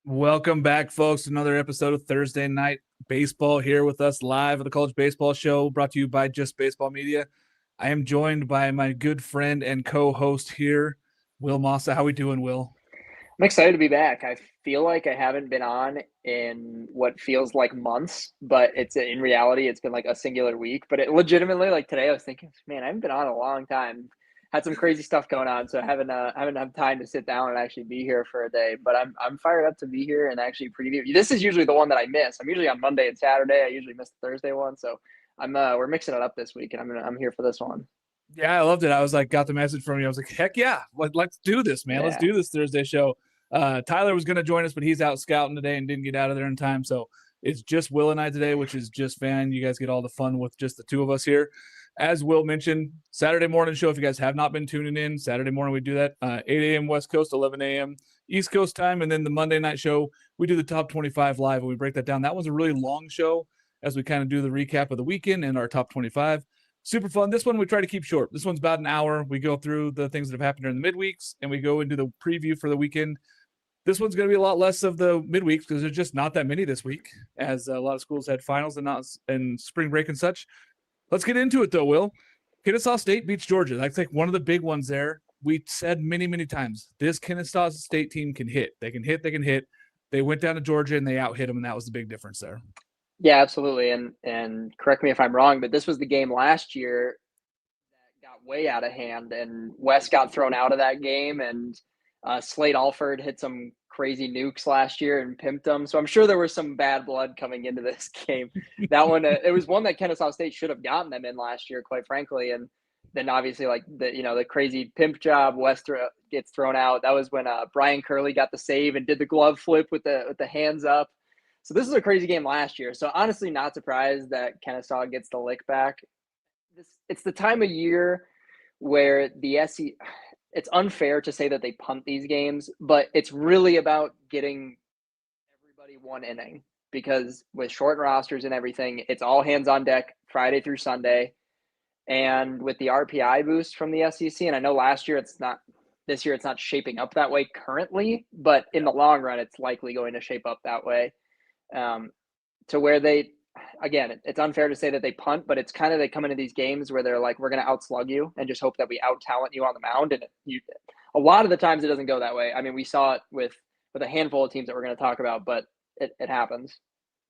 Welcome back, folks, to another episode of Thursday Night Baseball here with us live at the College Baseball Show, brought to you by Just Baseball Media. I am joined by my good friend and co-host here, Will Mossa. How we doing, Will? I'm excited to be back. I feel like I haven't been on in what feels like months, but it's in reality, it's been like a singular week. But it legitimately, like today, I was thinking, man, I haven't been on in a long time. Had some crazy stuff going on, so I haven't had time to sit down and actually be here for a day. But I'm fired up to be here and actually preview. This is usually the one that I miss. I'm usually on Monday and Saturday. I usually miss the Thursday one, so we're mixing it up this week, and I'm here for this one. Yeah, I loved it. I was like, got the message from you. I was like, heck yeah, let's do this, man. Let's Yeah. do this Thursday show. Tyler was going to join us, but he's out scouting today and didn't get out of there in time. So it's just Will and I today, which is just fan. You guys get all the fun with just the two of us here. As Will mentioned, Saturday morning show, if you guys have not been tuning in, Saturday morning we do that, 8 a.m. West Coast, 11 a.m. East Coast time. And then the Monday night show, we do the top 25 live and we break that down. That was a really long show as we kind of do the recap of the weekend and our top 25. Super fun. This one we try to keep short. This one's about an hour. We go through the things that have happened during the midweeks and we go into the preview for the weekend. This one's going to be a lot less of the midweeks because there's just not that many this week, as a lot of schools had finals and spring break and such. Let's get into it, though, Will. Kennesaw State beats Georgia. I think one of the big ones there. We said many, many times, this Kennesaw State team can hit. They can hit. They can hit. They went down to Georgia and they out-hit them, and that was the big difference there. Yeah, absolutely. And correct me if I'm wrong, but this was the game last year that got way out of hand, and West got thrown out of that game, and Slate Alford hit some crazy nukes last year and pimped them. So I'm sure there was some bad blood coming into this game. That one, it was one that Kennesaw State should have gotten them in last year, quite frankly. And then obviously, like the crazy pimp job, West gets thrown out. That was when Brian Curley got the save and did the glove flip with the hands up. So this is a crazy game last year. So honestly, not surprised that Kennesaw gets the lick back. It's the time of year where the SEC, it's unfair to say that they punt these games, but it's really about getting everybody one inning because with short rosters and everything, it's all hands on deck Friday through Sunday. And with the RPI boost from the SEC, and I know this year it's not shaping up that way currently, but in the long run, it's likely going to shape up that way. To where it's unfair to say that they punt, but it's kind of they come into these games where they're like, we're going to outslug you and just hope that we out talent you on the mound. And a lot of the times it doesn't go that way. I mean, we saw it with a handful of teams that we're going to talk about, but it happens.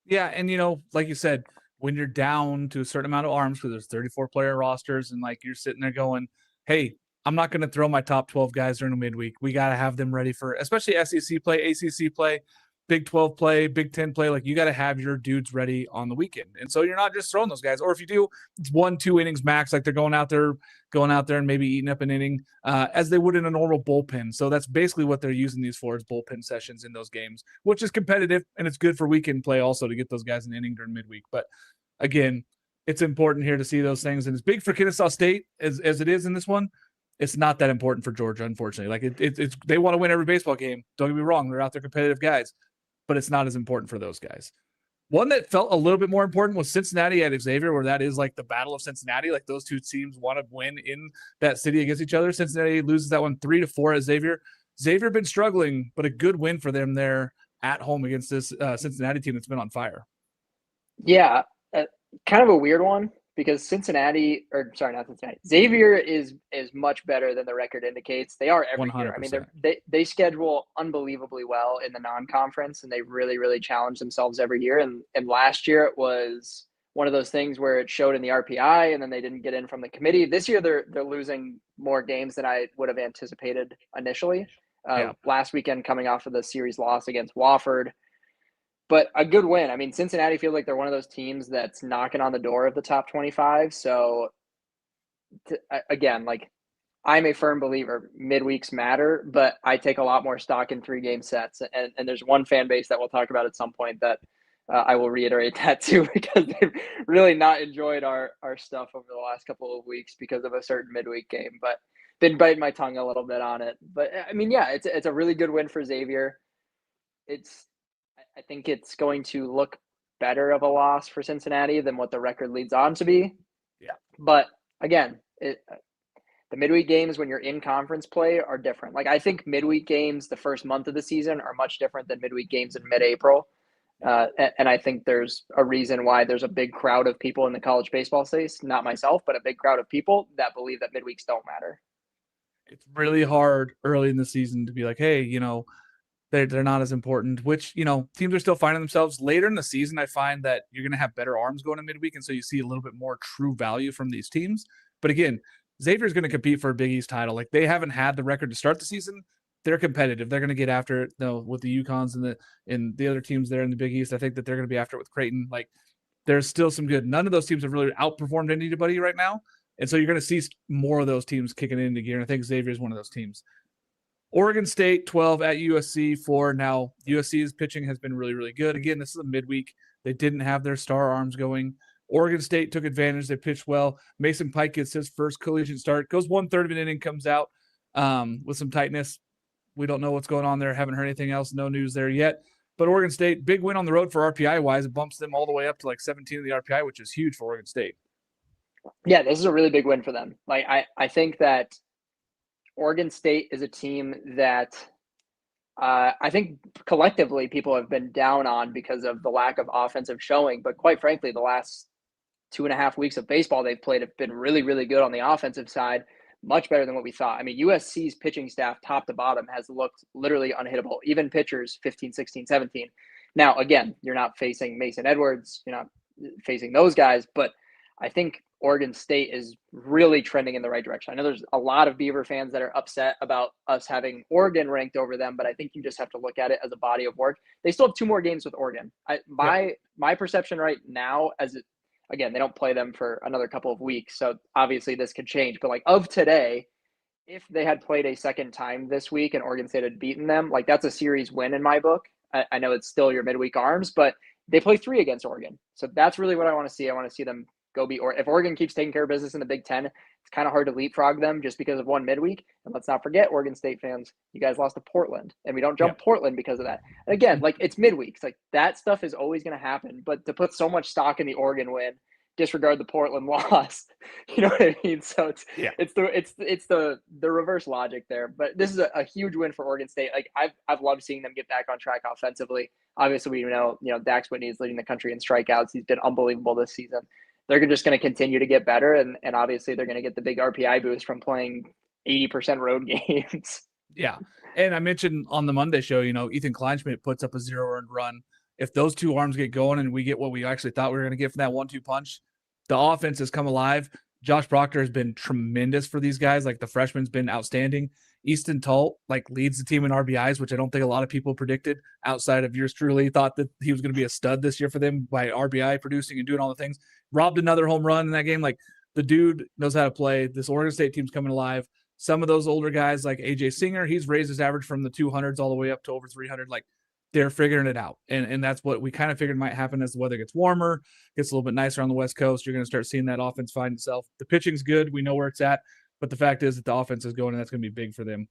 Yeah, and like you said, when you're down to a certain amount of arms, because there's 34 player rosters, and like you're sitting there going, hey, I'm not going to throw my top 12 guys during the midweek. We got to have them ready for especially SEC play, ACC play, Big 12 play, Big 10 play. Like you got to have your dudes ready on the weekend. And so you're not just throwing those guys. Or if you do, it's 1-2 innings max. Like they're going out there and maybe eating up an inning as they would in a normal bullpen. So that's basically what they're using these for is bullpen sessions in those games, which is competitive and it's good for weekend play also to get those guys an inning during midweek. But again, it's important here to see those things. And it's big for Kennesaw State as it is in this one. It's not that important for Georgia, unfortunately. Like it's they want to win every baseball game. Don't get me wrong; they're out there competitive guys, but it's not as important for those guys. One that felt a little bit more important was Cincinnati at Xavier, where that is like the battle of Cincinnati. Like those two teams want to win in that city against each other. Cincinnati loses that one 3-4 at Xavier. Xavier been struggling, but a good win for them there at home against this Cincinnati team that's been on fire. Yeah, kind of a weird one because not Cincinnati. Xavier is much better than the record indicates. They are every 100%. year. I mean, they schedule unbelievably well in the non-conference, and they really, really challenge themselves every year. And last year it was one of those things where it showed in the RPI, and then they didn't get in from the committee. This year they're losing more games than I would have anticipated initially. Last weekend, coming off of the series loss against Wofford. But a good win. I mean, Cincinnati feels like they're one of those teams that's knocking on the door of the top 25. So, again, like I'm a firm believer midweeks matter, but I take a lot more stock in 3-game sets. And there's one fan base that we'll talk about at some point that I will reiterate that too, because they've really not enjoyed our stuff over the last couple of weeks because of a certain midweek game. But been biting my tongue a little bit on it. But I mean, yeah, it's a really good win for Xavier. I think it's going to look better of a loss for Cincinnati than what the record leads on to be. Yeah. But again, The midweek games when you're in conference play are different. Like I think midweek games the first month of the season are much different than midweek games in mid-April. And I think there's a reason why there's a big crowd of people in the college baseball space, not myself, but a big crowd of people that believe that midweeks don't matter. It's really hard early in the season to be like, hey, they're not as important, which, teams are still finding themselves. Later in the season, I find that you're going to have better arms going to midweek, and so you see a little bit more true value from these teams. But again, Xavier's going to compete for a Big East title. Like, they haven't had the record to start the season. They're competitive. They're going to get after it, with the UConns and the other teams there in the Big East. I think that they're going to be after it with Creighton. Like, there's still some good. None of those teams have really outperformed anybody right now. And so you're going to see more of those teams kicking into gear. And I think Xavier is one of those teams. Oregon State 12 at USC 4. Now, USC's pitching has been really, really good. Again, this is a midweek. They didn't have their star arms going. Oregon State took advantage. They pitched well. Mason Pike gets his first collegiate start. Goes 1/3 of an inning, comes out with some tightness. We don't know what's going on there. Haven't heard anything else. No news there yet. But Oregon State, big win on the road for RPI-wise. It bumps them all the way up to like 17 of the RPI, which is huge for Oregon State. Yeah, this is a really big win for them. Like I think that Oregon State is a team that I think collectively people have been down on because of the lack of offensive showing. But quite frankly, the last 2.5 weeks of baseball they've played have been really, really good on the offensive side, much better than what we thought. I mean, USC's pitching staff top to bottom has looked literally unhittable, even pitchers 15, 16, 17. Now, again, you're not facing Mason Edwards, you're not facing those guys, but I think Oregon State is really trending in the right direction. I know there's a lot of Beaver fans that are upset about us having Oregon ranked over them, but I think you just have to look at it as a body of work. They still have 2 more games with Oregon. My perception right now, again, they don't play them for another couple of weeks, so obviously this could change. But like of today, if they had played a second time this week and Oregon State had beaten them, like that's a series win in my book. I know it's still your midweek arms, but they play 3 against Oregon, so that's really what I want to see. I want to see them go beat, or if Oregon keeps taking care of business in the Big Ten, it's kind of hard to leapfrog them just because of one midweek. And let's not forget, Oregon State fans, you guys lost to Portland, and we don't jump Portland because of that. And again, like it's midweeks, like that stuff is always going to happen. But to put so much stock in the Oregon win, disregard the Portland loss, you know what I mean? So it's the reverse logic there. But this is a huge win for Oregon State. Like I've loved seeing them get back on track offensively. Obviously, we know Dax Whitney is leading the country in strikeouts. He's been unbelievable this season. They're just going to continue to get better, and obviously they're going to get the big RPI boost from playing 80% road games. Yeah, and I mentioned on the Monday show, Ethan Kleinschmidt puts up a 0 earned run. If those 2 arms get going and we get what we actually thought we were going to get from that 1-2 punch, the offense has come alive. Josh Proctor has been tremendous for these guys. Like the freshman's been outstanding. Easton Tull leads the team in RBIs, which I don't think a lot of people predicted outside of yours truly. Thought that he was going to be a stud this year for them by RBI producing and doing all the things. Robbed another home run in that game. Like the dude knows how to play. This Oregon State team's coming alive. Some of those older guys like AJ Singer, he's raised his average from the 200s all the way up to over 300. Like they're figuring it out. And that's what we kind of figured might happen as the weather gets warmer, gets a little bit nicer on the West Coast. You're going to start seeing that offense find itself. The pitching's good. We know where it's at. But the fact is that the offense is going, and that's going to be big for them.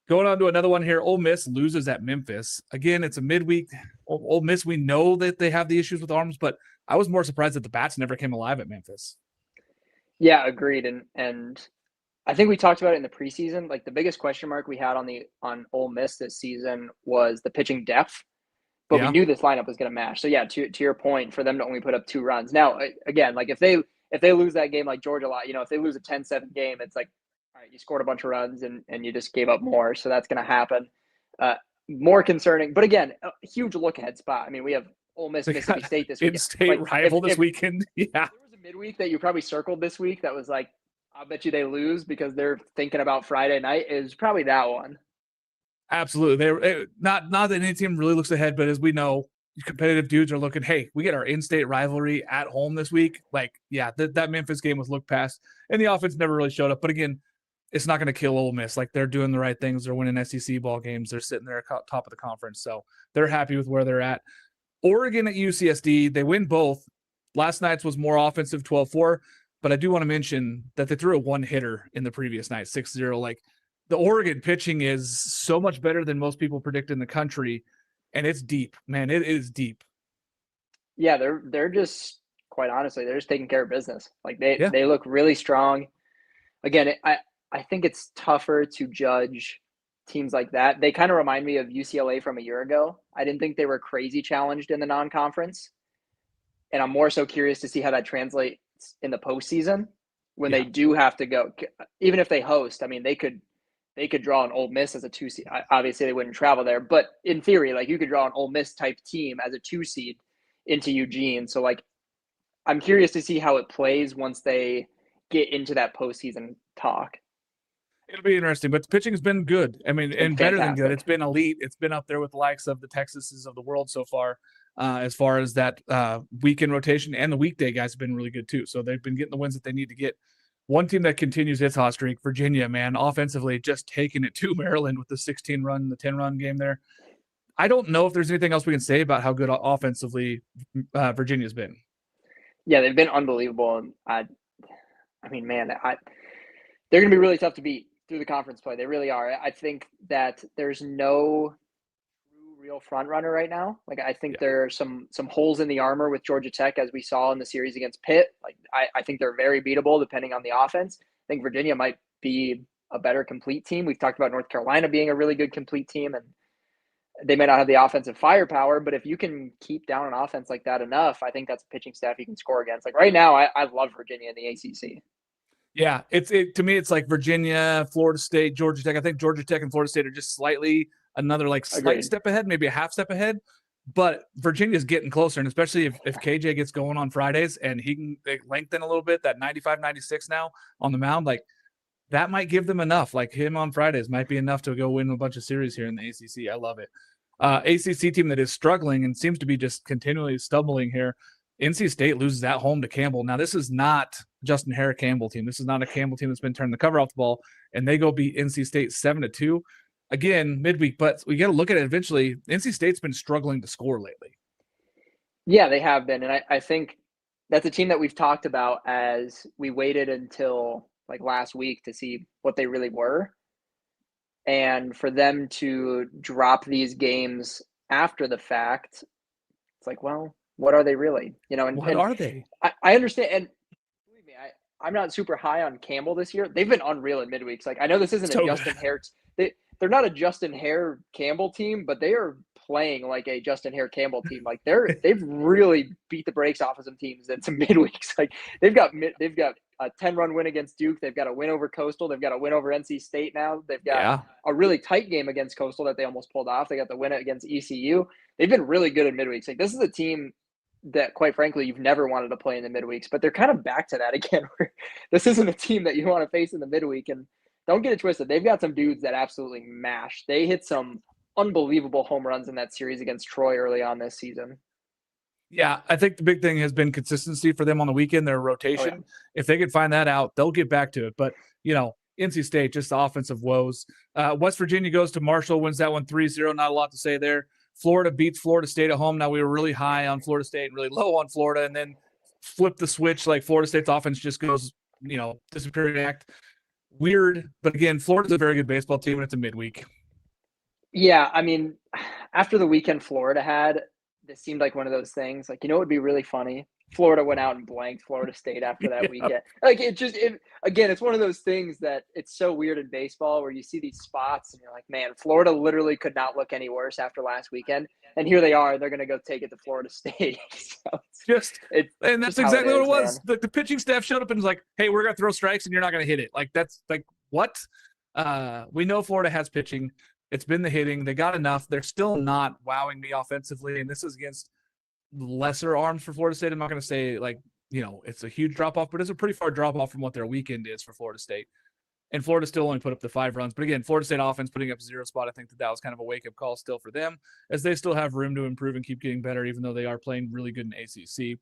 Going on to another one here, Ole Miss loses at Memphis. Again, it's a midweek. Ole Miss, we know that they have the issues with arms, but I was more surprised that the bats never came alive at Memphis. Yeah, agreed. And I think we talked about it in the preseason. Like the biggest question mark we had on Ole Miss this season was the pitching depth, but we knew this lineup was going to mash. So yeah, to your point, for them to only put up 2 runs. Now, again, like if they lose that game like Georgia, if they lose a 10-7 game, it's like, all right, you scored a bunch of runs and you just gave up more. So that's going to happen. More concerning. But again, a huge look ahead spot. I mean, we have Ole Miss, Mississippi State this weekend. In-state rival this weekend. Yeah. There was a midweek that you probably circled this week that was like, I bet you they lose because they're thinking about Friday night, is probably that one. Absolutely. Not that any team really looks ahead, but as we know, competitive dudes are looking, hey, we get our in-state rivalry at home this week. Like, yeah, that Memphis game was looked past, and the offense never really showed up. But again, it's not going to kill Ole Miss. Like, they're doing the right things. They're winning SEC ball games. They're sitting there at top of the conference. So they're happy with where they're at. Oregon at UCSD, they win both. Last night's was more offensive, 12-4. But I do want to mention that they threw a one-hitter in the previous night, 6-0. Like, the Oregon pitching is so much better than most people predict in the country, and it's deep, man. It is deep. Yeah, they're just, quite honestly, they're just taking care of business. Like they look really strong. Again, I think it's tougher to judge teams like that. They kind of remind me of UCLA from a year ago. I didn't think they were crazy challenged in the non-conference, and I'm more so curious to see how that translates in the postseason when they Yeah. do have to go. Even if they host, I mean, they could draw an Ole Miss as a 2 seed. Obviously, they wouldn't travel there, but in theory, like you could draw an Ole Miss type team as a 2 seed into Eugene. So like, I'm curious to see how it plays once they get into that postseason talk. It'll be interesting, but the pitching has been good. I mean, It's been and better than good. fantastic. It's been elite. It's been up there with the likes of the Texases of the world so as far as that weekend rotation, and the weekday guys have been really good too. So they've been getting the wins that they need to get. One team that continues its hot streak, Virginia, man, offensively just taking it to Maryland with the 16-run, the 10-run game there. I don't know if there's anything else we can say about how good offensively Virginia's been. Yeah, they've been unbelievable. And I mean, man, they're going to be really tough to beat through the conference play. They really are. I think that there's no real front runner right now. Like I think there are some holes in the armor with Georgia Tech, as we saw in the series against Pitt. Like I think they're very beatable depending on the offense. I think Virginia might be a better complete team. We've talked about North Carolina being a really good complete team, and they may not have the offensive firepower, but if you can keep down an offense like that enough, I think that's a pitching staff you can score against. Like right now, I love Virginia in the ACC. Yeah, to me, it's like Virginia, Florida State, Georgia Tech. I think Georgia Tech and Florida State are just slightly another slight Agreed. step ahead, maybe a half step ahead. But Virginia's getting closer, and especially if KJ gets going on Fridays and he can lengthen a little bit, that 95, 96 now on the mound, like that might give them enough. Like him on Fridays might be enough to go win a bunch of series here in the ACC. I love it. ACC team that is struggling and seems to be just continually stumbling here. NC State loses at home to Campbell. Now, this is not Justin Hare Campbell team. This is not a Campbell team that's been turning the cover off the ball, and they go beat NC State 7-2. Again, midweek, but we got to look at it eventually. NC State's been struggling to score lately. Yeah, they have been. And I think that's a team that we've talked about as we waited until like last week to see what they really were. And for them to drop these games after the fact, it's like, well, what are they really? What are they? I understand. And believe me, I'm not super high on Campbell this year. They've been unreal in midweeks. Like I know this isn't a Justin Hare. They're not a Justin Hare Campbell team, but they are playing like a Justin Hare Campbell team. Like they've really beat the brakes off of some teams in some midweeks. Like they've got a 10-run win against Duke. They've got a win over Coastal. They've got a win over NC State now. They've got a really tight game against Coastal that they almost pulled off. They got the win against ECU. They've been really good in midweeks. Like this is a team that, quite frankly, you've never wanted to play in the midweeks, but they're kind of back to that again. Where this isn't a team that you want to face in the midweek. And don't get it twisted. They've got some dudes that absolutely mash. They hit some unbelievable home runs in that series against Troy early on this season. Yeah, I think the big thing has been consistency for them on the weekend, their rotation. Oh, yeah. If they could find that out, they'll get back to it. But, NC State, just the offensive woes. West Virginia goes to Marshall, wins that one 3-0. Not a lot to say there. Florida beats Florida State at home. Now, we were really high on Florida State and really low on Florida, and then flip the switch. Like Florida State's offense just goes, disappearing act. Weird. But again, Florida's a very good baseball team, and it's a midweek. Yeah, I mean, after the weekend Florida had, this seemed like one of those things. Like, it would be really funny. Florida went out and blanked Florida State after that weekend. Like, again, it's one of those things that it's so weird in baseball where you see these spots and you're like, man, Florida literally could not look any worse after last weekend. And here they are. They're going to go take it to Florida State. And that's exactly what it was. The pitching staff showed up and was like, hey, we're going to throw strikes and you're not going to hit it. Like, that's like, what? We know Florida has pitching. It's been the hitting. They got enough. They're still not wowing me offensively. And this is against lesser arms for Florida State. I'm not going to say it's a huge drop off, but it's a pretty far drop off from what their weekend is for Florida State. And Florida still only put up the 5 runs. But again, Florida State offense putting up 0 spot. I think that was kind of a wake up call still for them, as they still have room to improve and keep getting better, even though they are playing really good in ACC.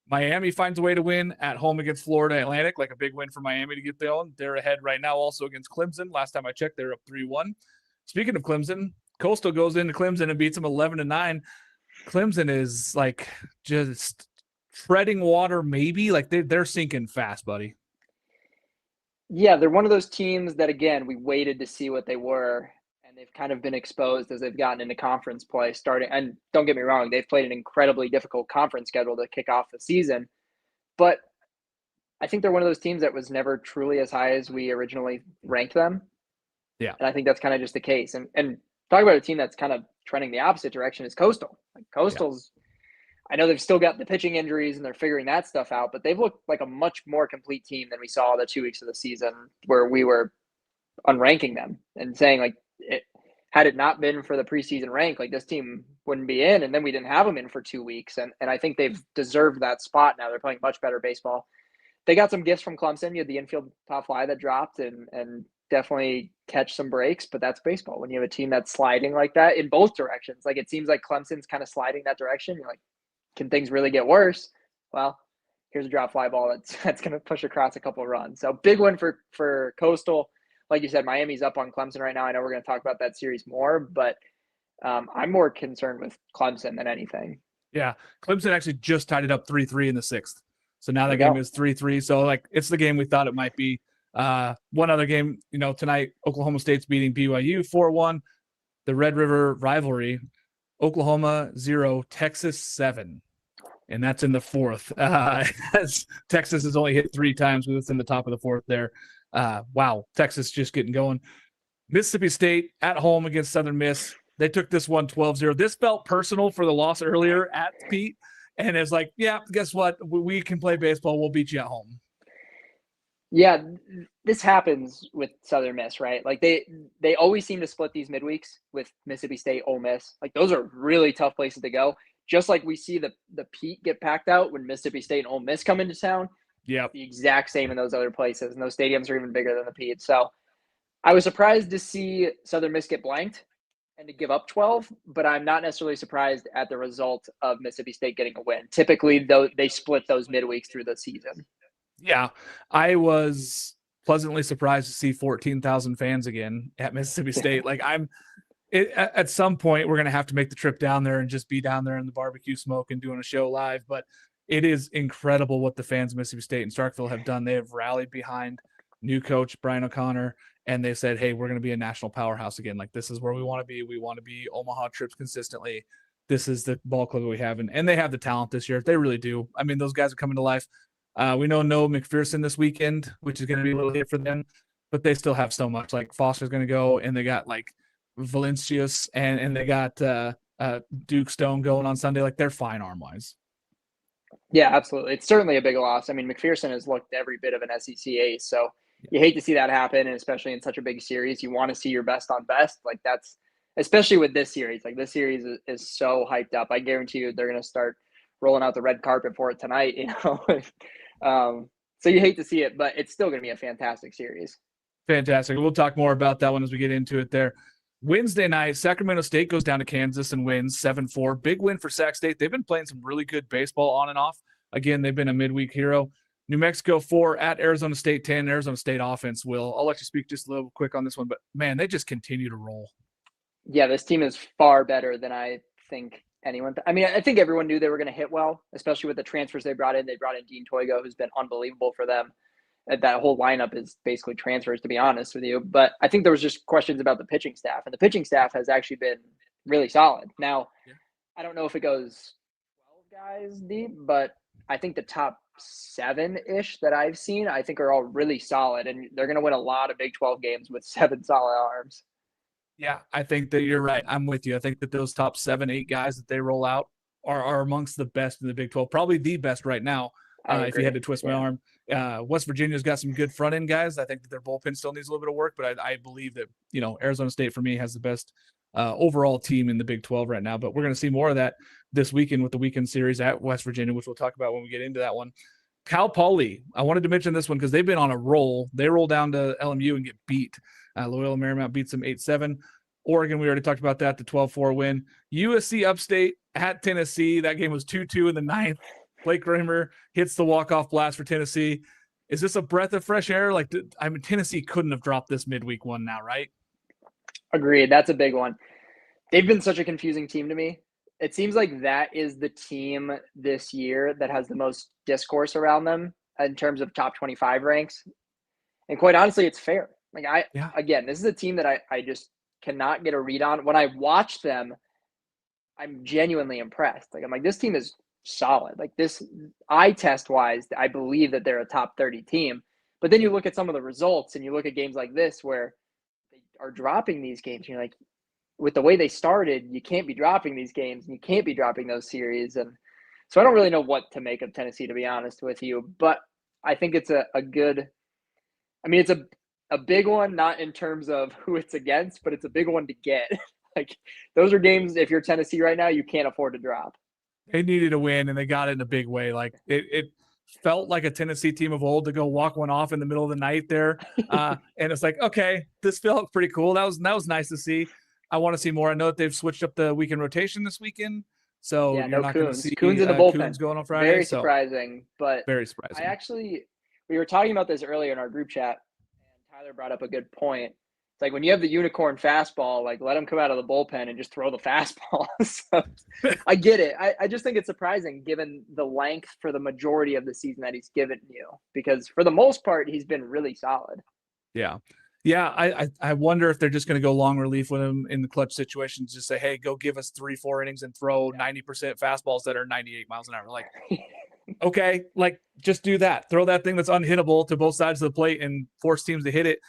Miami finds a way to win at home against Florida Atlantic, like a big win for Miami to get there on. They're ahead right now also against Clemson. Last time I checked, they're up 3-1. Speaking of Clemson, Coastal goes into Clemson and beats them 11-9. Clemson is like just treading water, maybe. Like they're sinking fast, buddy. Yeah, they're one of those teams that, again, we waited to see what they were, and they've kind of been exposed as they've gotten into conference play starting. And don't get me wrong, they've played an incredibly difficult conference schedule to kick off the season. But I think they're one of those teams that was never truly as high as we originally ranked them. Yeah. And I think that's kind of just the case. And talk about a team that's kind of trending the opposite direction is Coastal. Like Coastal's, I know they've still got the pitching injuries and they're figuring that stuff out, but they've looked like a much more complete team than we saw the 2 weeks of the season where we were unranking them and saying like had it not been for the preseason rank, like this team wouldn't be in, and then we didn't have them in for 2 weeks. And I think they've deserved that spot now. They're playing much better baseball. They got some gifts from Clemson. You had the infield top fly that dropped and definitely catch some breaks, but that's baseball. When you have a team that's sliding like that in both directions, like it seems like Clemson's kind of sliding that direction. You're like, can things really get worse? Well, here's a drop fly ball that's going to push across a couple of runs. So big win for Coastal. Like you said, Miami's up on Clemson right now. I know we're going to talk about that series more, but I'm more concerned with Clemson than anything. Yeah, Clemson actually just tied it up 3-3 in the sixth. So now the game is 3-3. So like it's the game we thought it might be. One other game, tonight, Oklahoma State's beating BYU 4-1. The Red River rivalry, Oklahoma 0, Texas 7. And that's in the fourth. As Texas has only hit 3 times, but it's in the top of the fourth there. Wow, Texas just getting going. Mississippi State at home against Southern Miss. They took this one 12-0. This felt personal for the loss earlier at Pete. And it's like, yeah, guess what? We can play baseball. We'll beat you at home. Yeah, this happens with Southern Miss, right? Like they always seem to split these midweeks with Mississippi State, Ole Miss. Like those are really tough places to go. Just like we see the Pete get packed out when Mississippi State and Ole Miss come into town. Yeah, the exact same in those other places, and those stadiums are even bigger than the Pete. So I was surprised to see Southern Miss get blanked and to give up 12, but I'm not necessarily surprised at the result of Mississippi State getting a win. Typically, though, they split those midweeks through the season. Yeah, I was pleasantly surprised to see 14,000 fans again at Mississippi State. Like at some point, we're going to have to make the trip down there and just be down there in the barbecue smoke and doing a show live. But it is incredible what the fans of Mississippi State and Starkville have done. They have rallied behind new coach Brian O'Connor, and they said, hey, we're going to be a national powerhouse again. Like, this is where we want to be. We want to be Omaha trips consistently. This is the ball club we have. And they have the talent this year. They really do. I mean, those guys are coming to life. We know Noah McPherson this weekend, which is going to be a little hit for them, but they still have so much. Like, Foster's going to go, and they got, like, Valencius, and they got Duke Stone going on Sunday. Like, they're fine arm-wise. Yeah, absolutely. It's certainly a big loss. I mean, McPherson has looked every bit of an SEC ace, so you hate to see that happen, and especially in such a big series. You want to see your best on best. Like, that's – especially with this series. Like, this series is so hyped up. I guarantee you they're going to start rolling out the red carpet for it tonight, So you hate to see it, but it's still going to be a fantastic series. Fantastic. We'll talk more about that one as we get into it there. Wednesday night, Sacramento State goes down to Kansas and wins 7-4. Big win for Sac State. They've been playing some really good baseball on and off. Again, they've been a midweek hero. New Mexico 4 at Arizona State 10. Arizona State offense, Will. I'll let you speak just a little quick on this one, but, man, they just continue to roll. Yeah, this team is far better than I think anyone – I mean, I think everyone knew they were going to hit well, especially with the transfers they brought in. They brought in Dean Toigo, who's been unbelievable for them. That whole lineup is basically transfers, to be honest with you. But I think there was just questions about the pitching staff, and the pitching staff has actually been really solid. Now, I don't know if it goes 12 guys deep, but I think the top 7-ish that I've seen, I think are all really solid, and they're going to win a lot of Big 12 games with 7 solid arms. Yeah, I think that you're right. I'm with you. I think that those top 7, 8 guys that they roll out are amongst the best in the Big 12, probably the best right now. If you had to twist my arm, West Virginia's got some good front end guys. I think that their bullpen still needs a little bit of work, but I believe that, Arizona State for me has the best overall team in the Big 12 right now. But we're going to see more of that this weekend with the weekend series at West Virginia, which we'll talk about when we get into that one. Cal Poly, I wanted to mention this one because they've been on a roll. They roll down to LMU and get beat. Loyola Marymount beats them 8-7. Oregon, we already talked about that, the 12-4 win. USC Upstate at Tennessee. That game was 2-2 in the ninth. Blake Kramer hits the walk-off blast for Tennessee. Is this a breath of fresh air? Tennessee couldn't have dropped this midweek one now, right? Agreed. That's a big one. They've been such a confusing team to me. It seems like that is the team this year that has the most discourse around them in terms of top 25 ranks. And quite honestly, it's fair. Again, this is a team that I just cannot get a read on. When I watch them, I'm genuinely impressed. I'm like, this team is solid. Like this, eye test wise, I believe that they're a top 30 team. But then you look at some of the results and you look at games like this where they are dropping these games. And you're like, with the way they started, you can't be dropping these games and you can't be dropping those series. And so I don't really know what to make of Tennessee, to be honest with you. But I think it's a good, I mean, it's a big one, not in terms of who it's against, but it's a big one to get. Like those are games, if you're Tennessee right now, you can't afford to drop. They needed a win and they got it in a big way. Like it felt like a Tennessee team of old to go walk one off in the middle of the night there. And it's like, okay, this felt pretty cool. That was nice to see. I want to see more. I know that they've switched up the weekend rotation this weekend. So yeah, you're not going to see Coons in the bullpen. Coons going on Friday. Very surprising, but very surprising. We were talking about this earlier in our group chat, and Tyler brought up a good point. It's like when you have the unicorn fastball, like let him come out of the bullpen and just throw the fastball. So I get it. I just think it's surprising given the length for the majority of the season that he's given you, because for the most part, he's been really solid. Yeah. Yeah, I wonder if they're just going to go long relief with him in the clutch situations. Just say, hey, go give us 3-4 innings and throw 90% fastballs that are 98 miles an hour. Like, okay, like just do that. Throw that thing that's unhittable to both sides of the plate and force teams to hit it.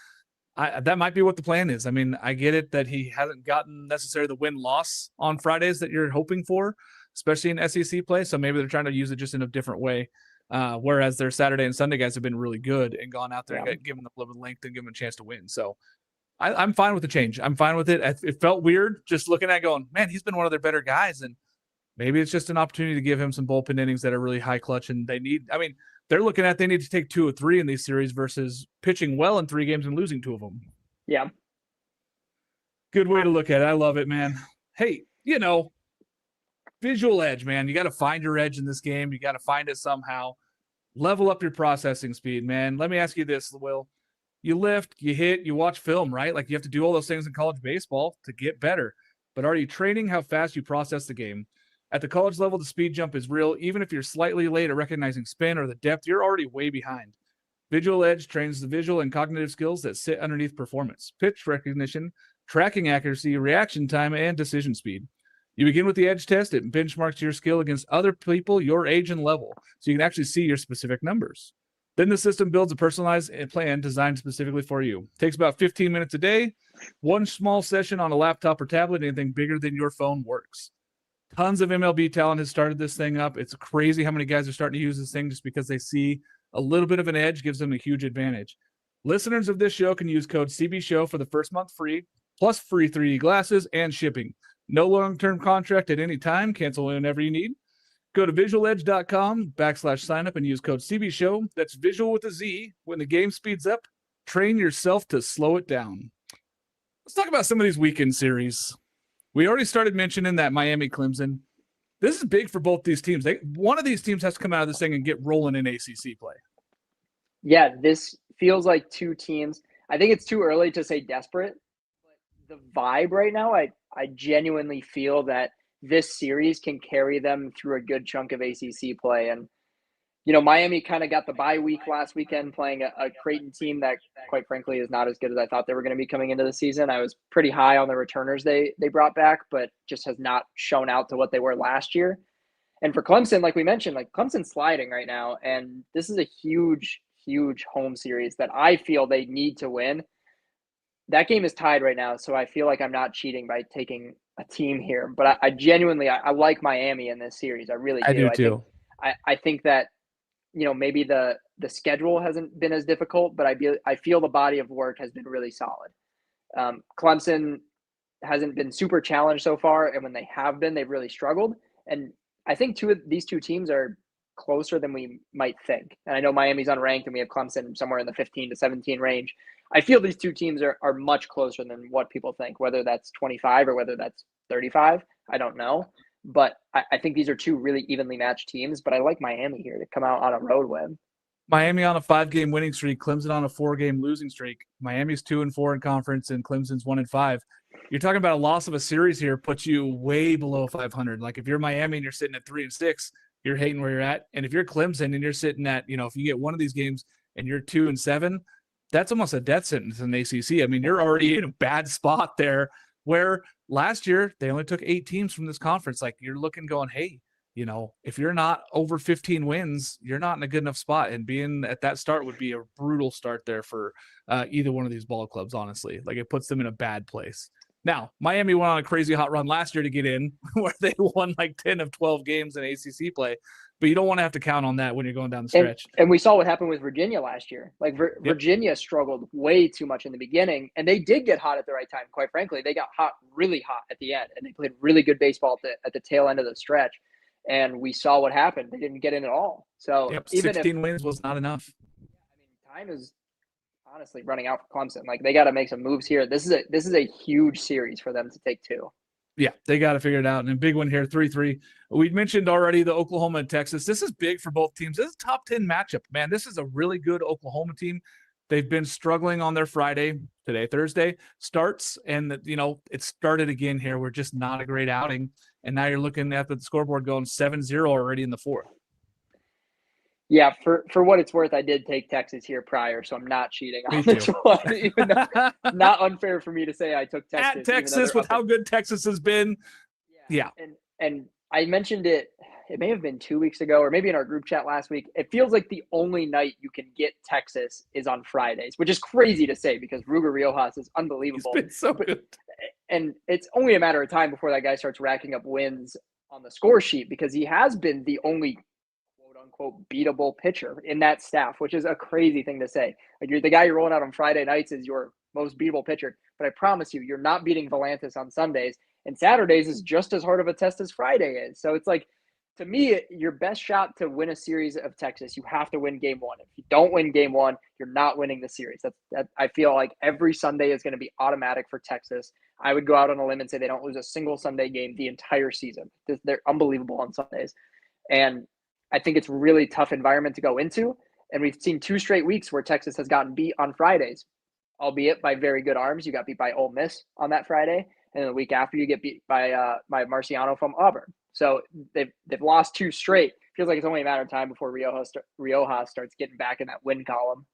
That might be what the plan is. I mean, I get it that he hasn't gotten necessarily the win-loss on Fridays that you're hoping for, especially in SEC play. So maybe they're trying to use it just in a different way. Whereas their Saturday and Sunday guys have been really good and gone out there and given them a little bit of length and given them a chance to win. So I'm fine with the change. I'm fine with it. It felt weird just looking at it going, man, he's been one of their better guys. And maybe it's just an opportunity to give him some bullpen innings that are really high clutch. And they need to take 2 or 3 in these series versus pitching well in 3 games and losing 2 of them. Yeah. Good way to look at it. I love it, man. Hey, visual edge, man. You got to find your edge in this game. You got to find it somehow. Level up your processing speed, man. Let me ask you this, Will. You lift, you hit, you watch film, right? Like you have to do all those things in college baseball to get better. But are you training how fast you process the game? At the college level, the speed jump is real. Even if you're slightly late at recognizing spin or the depth, you're already way behind. Visual Edge trains the visual and cognitive skills that sit underneath performance, pitch recognition, tracking accuracy, reaction time, and decision speed. You begin with the edge test. It benchmarks your skill against other people your age and level, so you can actually see your specific numbers. Then the system builds a personalized plan designed specifically for you. It takes about 15 minutes a day. One small session on a laptop or tablet, anything bigger than your phone works. Tons of MLB talent has started this thing up. It's crazy how many guys are starting to use this thing just because they see a little bit of an edge gives them a huge advantage. Listeners of this show can use code CBSHOW for the first month free, plus free 3D glasses and shipping. No long-term contract at any time. Cancel whenever you need. Go to visualedge.com/sign up and use code CBSHOW. That's visual with a Z. When the game speeds up, train yourself to slow it down. Let's talk about some of these weekend series. We already started mentioning that Miami-Clemson. This is big for both these teams. One of these teams has to come out of this thing and get rolling in ACC play. Yeah, this feels like 2 teams. I think it's too early to say desperate. But the vibe right now, I genuinely feel that this series can carry them through a good chunk of ACC play. And, Miami kind of got the bye week last weekend playing a Creighton team that, quite frankly, is not as good as I thought they were going to be coming into the season. I was pretty high on the returners they brought back, but just has not shown out to what they were last year. And for Clemson, like we mentioned, Clemson's sliding right now. And this is a huge, huge home series that I feel they need to win. That game is tied right now, so I feel like I'm not cheating by taking a team here. But I genuinely like Miami in this series. I really do. I do too. I think that, maybe the schedule hasn't been as difficult, but I feel the body of work has been really solid. Clemson hasn't been super challenged so far, and when they have been, they've really struggled. And I think these two teams are closer than we might think. And I know Miami's unranked, and we have Clemson somewhere in the 15 to 17 range. I feel these 2 teams are much closer than what people think, whether that's 25 or whether that's 35. I don't know. But I think these are 2 really evenly matched teams. But I like Miami here to come out on a road win. Miami on a 5-game winning streak, Clemson on a 4-game losing streak. Miami's 2-4 in conference, and Clemson's 1-5. You're talking about a loss of a series here puts you way below 500. Like if you're Miami and you're sitting at 3-6, you're hating where you're at. And if you're Clemson and you're sitting at, if you get one of these games and you're 2-7, that's almost a death sentence in the ACC. I mean, you're already in a bad spot there where last year they only took 8 teams from this conference. Like you're looking going, hey, if you're not over 15 wins, you're not in a good enough spot. And being at that start would be a brutal start there for either one of these ball clubs, honestly. Like, it puts them in a bad place. Now, Miami went on a crazy hot run last year to get in, where they won like 10 of 12 games in ACC play. But you don't want to have to count on that when you're going down the stretch. And we saw what happened with Virginia last year. Like, Virginia struggled way too much in the beginning, and they did get hot at the right time. Quite frankly, they got really hot at the end, and they played really good baseball at the tail end of the stretch. And we saw what happened. They didn't get in at all. So even 16 wins was not enough. Time is honestly running out for Clemson. Like, they got to make some moves here. This is a huge series for them to take two. Yeah, they got to figure it out. And a big one here, 3-3. We mentioned already the Oklahoma and Texas. This is big for both teams. This is a top 10 matchup. Man, this is a really good Oklahoma team. They've been struggling on their Thursday starts, and it started again here. We're just not a great outing. And now you're looking at the scoreboard going 7-0 already in the fourth. Yeah, for what it's worth, I did take Texas here prior, so I'm not cheating on this one. Even though, not unfair for me to say I took Texas. At Texas, with how good Texas has been. Yeah. And I mentioned it may have been 2 weeks ago, or maybe in our group chat last week. It feels like the only night you can get Texas is on Fridays, which is crazy to say because Ruger Riojas is unbelievable. He's been so good. And it's only a matter of time before that guy starts racking up wins on the score sheet, because he has been the only quote-unquote beatable pitcher in that staff, which is a crazy thing to say. Like, the guy you're rolling out on Friday nights is your most beatable pitcher. But I promise you're not beating Volantis on Sundays. And Saturdays is just as hard of a test as Friday is. So it's like, to me, your best shot to win a series of Texas, you have to win game one. If you don't win game one, you're not winning the series. I feel like every Sunday is going to be automatic for Texas. I would go out on a limb and say they don't lose a single Sunday game the entire season. They're unbelievable on Sundays. And I think it's a really tough environment to go into. And we've seen 2 straight weeks where Texas has gotten beat on Fridays, albeit by very good arms. You got beat by Ole Miss on that Friday. And then the week after, you get beat by Marciano from Auburn. So they've lost 2 straight. Feels like it's only a matter of time before Riojas starts getting back in that win column.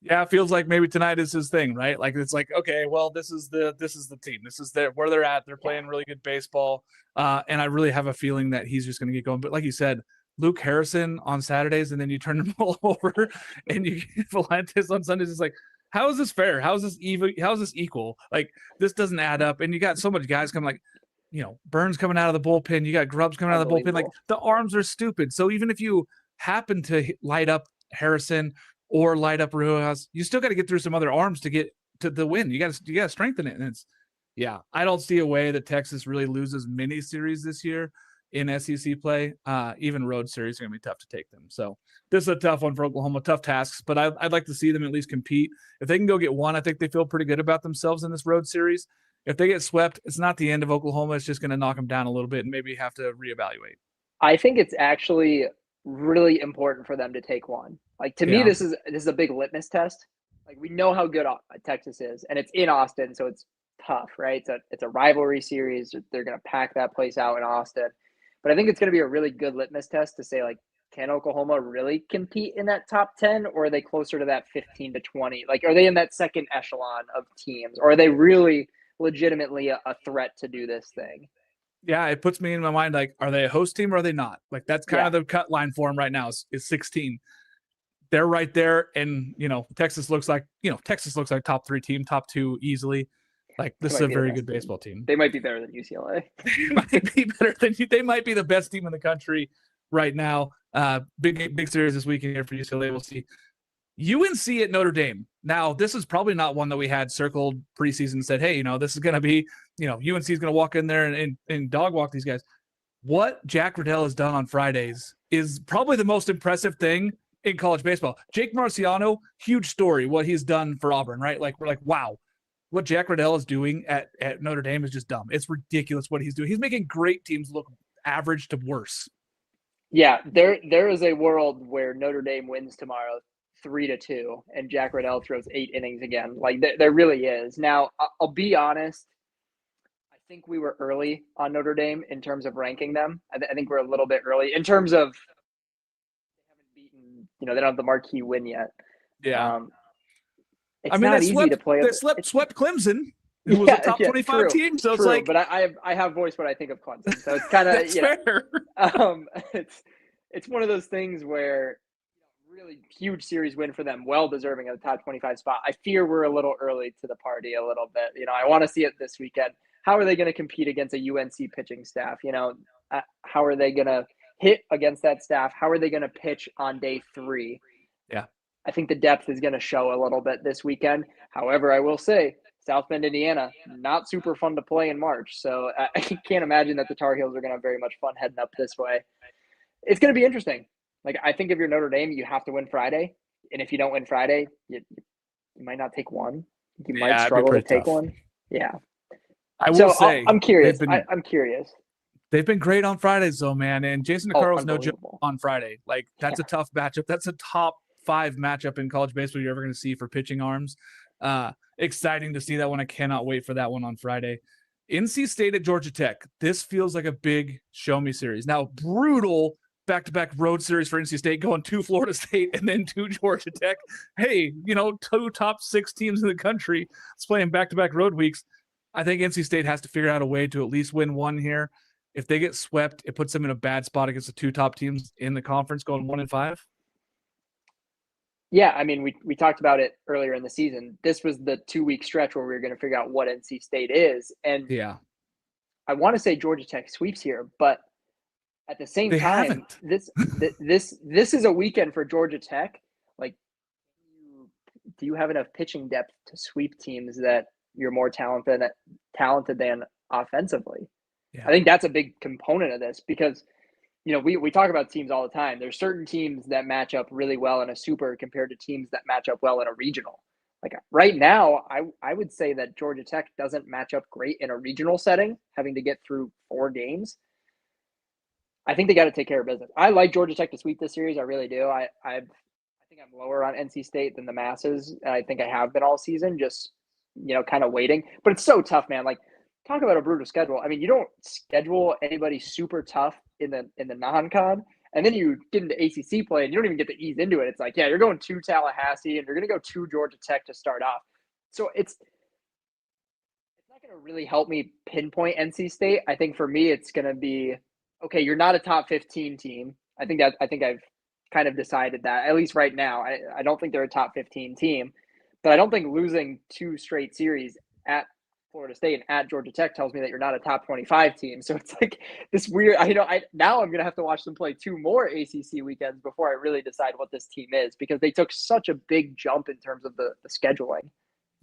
Yeah, it feels like maybe tonight is his thing, right? Like, it's like, okay, well, this is the team. This is where they're at. They're playing really good baseball. And I really have a feeling that he's just going to get going. But like you said, Luke Harrison on Saturdays, and then you turn the ball over and you get Volantis on Sundays. It's like, how is this fair? How is this even? How is this equal? Like, this doesn't add up. And you got so much guys coming, like, Burns coming out of the bullpen. You got Grubbs coming out of the bullpen. Like, the arms are stupid. So even if you happen to light up Harrison or light up Riojas, you still got to get through some other arms to get to the win. You got to strengthen it. And I don't see a way that Texas really loses many series this year in SEC play. Even road series are going to be tough to take them. So this is a tough one for Oklahoma, tough tasks, but I'd like to see them at least compete. If they can go get one, I think they feel pretty good about themselves in this road series. If they get swept, it's not the end of Oklahoma. It's just going to knock them down a little bit and maybe have to reevaluate. I think it's actually really important for them to take one. Like, to me, this is a big litmus test. Like, we know how good Texas is, and it's in Austin, so it's tough, right? It's a rivalry series. They're going to pack that place out in Austin. But I think it's going to be a really good litmus test to say, like, can Oklahoma really compete in that top 10, or are they closer to that 15 to 20? Like, are they in that second echelon of teams, or are they really legitimately a threat to do this thing? Yeah, it puts me in my mind, like, are they a host team or are they not? Like, that's kind of the cut line for them right now is 16. They're right there, and Texas looks like top 3 team, top 2 easily. Like, this is a very good baseball team. They might be better than UCLA. They might be the best team in the country right now. Big series this weekend here for UCLA. We'll see. UNC at Notre Dame. Now, this is probably not one that we had circled preseason and said, hey, this is going to be, UNC is going to walk in there and dog walk these guys. What Jack Riddell has done on Fridays is probably the most impressive thing in college baseball. Jake Marciano, huge story, what he's done for Auburn, right? Like, we're like, wow, what Jack Riddell is doing at Notre Dame is just dumb. It's ridiculous what he's doing. He's making great teams look average to worse. Yeah, there is a world where Notre Dame wins tomorrow 3-2, and Jack Riddell throws 8 innings again. Like, there really is. Now, I'll be honest. I think we were early on Notre Dame in terms of ranking them. I think we're a little bit early in terms of they haven't beaten. They don't have the marquee win yet. Yeah. It's not easy to play. They swept Clemson. who was a top 25 true, team. So true. it's like, but I have voiced what I think of Clemson, so it's kind of that's fair. It's one of those things where really huge series win for them, well deserving of the top 25 spot. I fear we're a little early to the party a little bit. I want to see it this weekend. How are they going to compete against a UNC pitching staff? How are they going to hit against that staff? How are they going to pitch on day 3? Yeah. I think the depth is going to show a little bit this weekend. However, I will say South Bend, Indiana, not super fun to play in March. So I can't imagine that the Tar Heels are going to have very much fun heading up this way. It's going to be interesting. Like, I think if you're Notre Dame, you have to win Friday. And if you don't win Friday, you might not take one. You might struggle to take one. Yeah. I will say. I'm curious. I'm curious. They've been great on Fridays, though, man. And Jason DeCarlo's no joke on Friday. Like, that's a tough matchup. That's a top 5 matchup in college baseball you're ever going to see for pitching arms. Exciting to see that one. I cannot wait for that one on Friday. NC State at Georgia Tech. This feels like a big show-me series. Now, brutal back-to-back road series for NC State, going to Florida State and then to Georgia Tech. Hey, 2 top 6 teams in the country playing back-to-back road weeks. I think NC State has to figure out a way to at least win one here. If they get swept, it puts them in a bad spot against the 2 top teams in the conference, going 1-5. Yeah, I mean, we talked about it earlier in the season. This was the 2-week stretch where we were going to figure out what NC State is. And yeah, I want to say Georgia Tech sweeps here, but at the same time, this is a weekend for Georgia Tech. Like, do you have enough pitching depth to sweep teams that you're more talented than offensively? Yeah. I think that's a big component of this because, we talk about teams all the time. There's certain teams that match up really well in a super compared to teams that match up well in a regional. Like right now, I would say that Georgia Tech doesn't match up great in a regional setting, having to get through 4 games. I think they got to take care of business. I like Georgia Tech to sweep this series. I really do. I think I'm lower on NC State than the masses, and I think I have been all season, just, kind of waiting. But it's so tough, man. Like, talk about a brutal schedule. I mean, you don't schedule anybody super tough in the non-con, and then you get into ACC play, and you don't even get to ease into it. It's like, yeah, you're going to Tallahassee, and you're going to go to Georgia Tech to start off. So it's not going to really help me pinpoint NC State. I think for me, it's going to be, okay, you're not a top 15 team. I think I've kind of decided that, at least right now. I don't think they're a top 15 team, but I don't think losing 2 straight series at Florida State and at Georgia Tech tells me that you're not a top 25 team. So it's like this weird, now I'm going to have to watch them play 2 more ACC weekends before I really decide what this team is, because they took such a big jump in terms of the scheduling.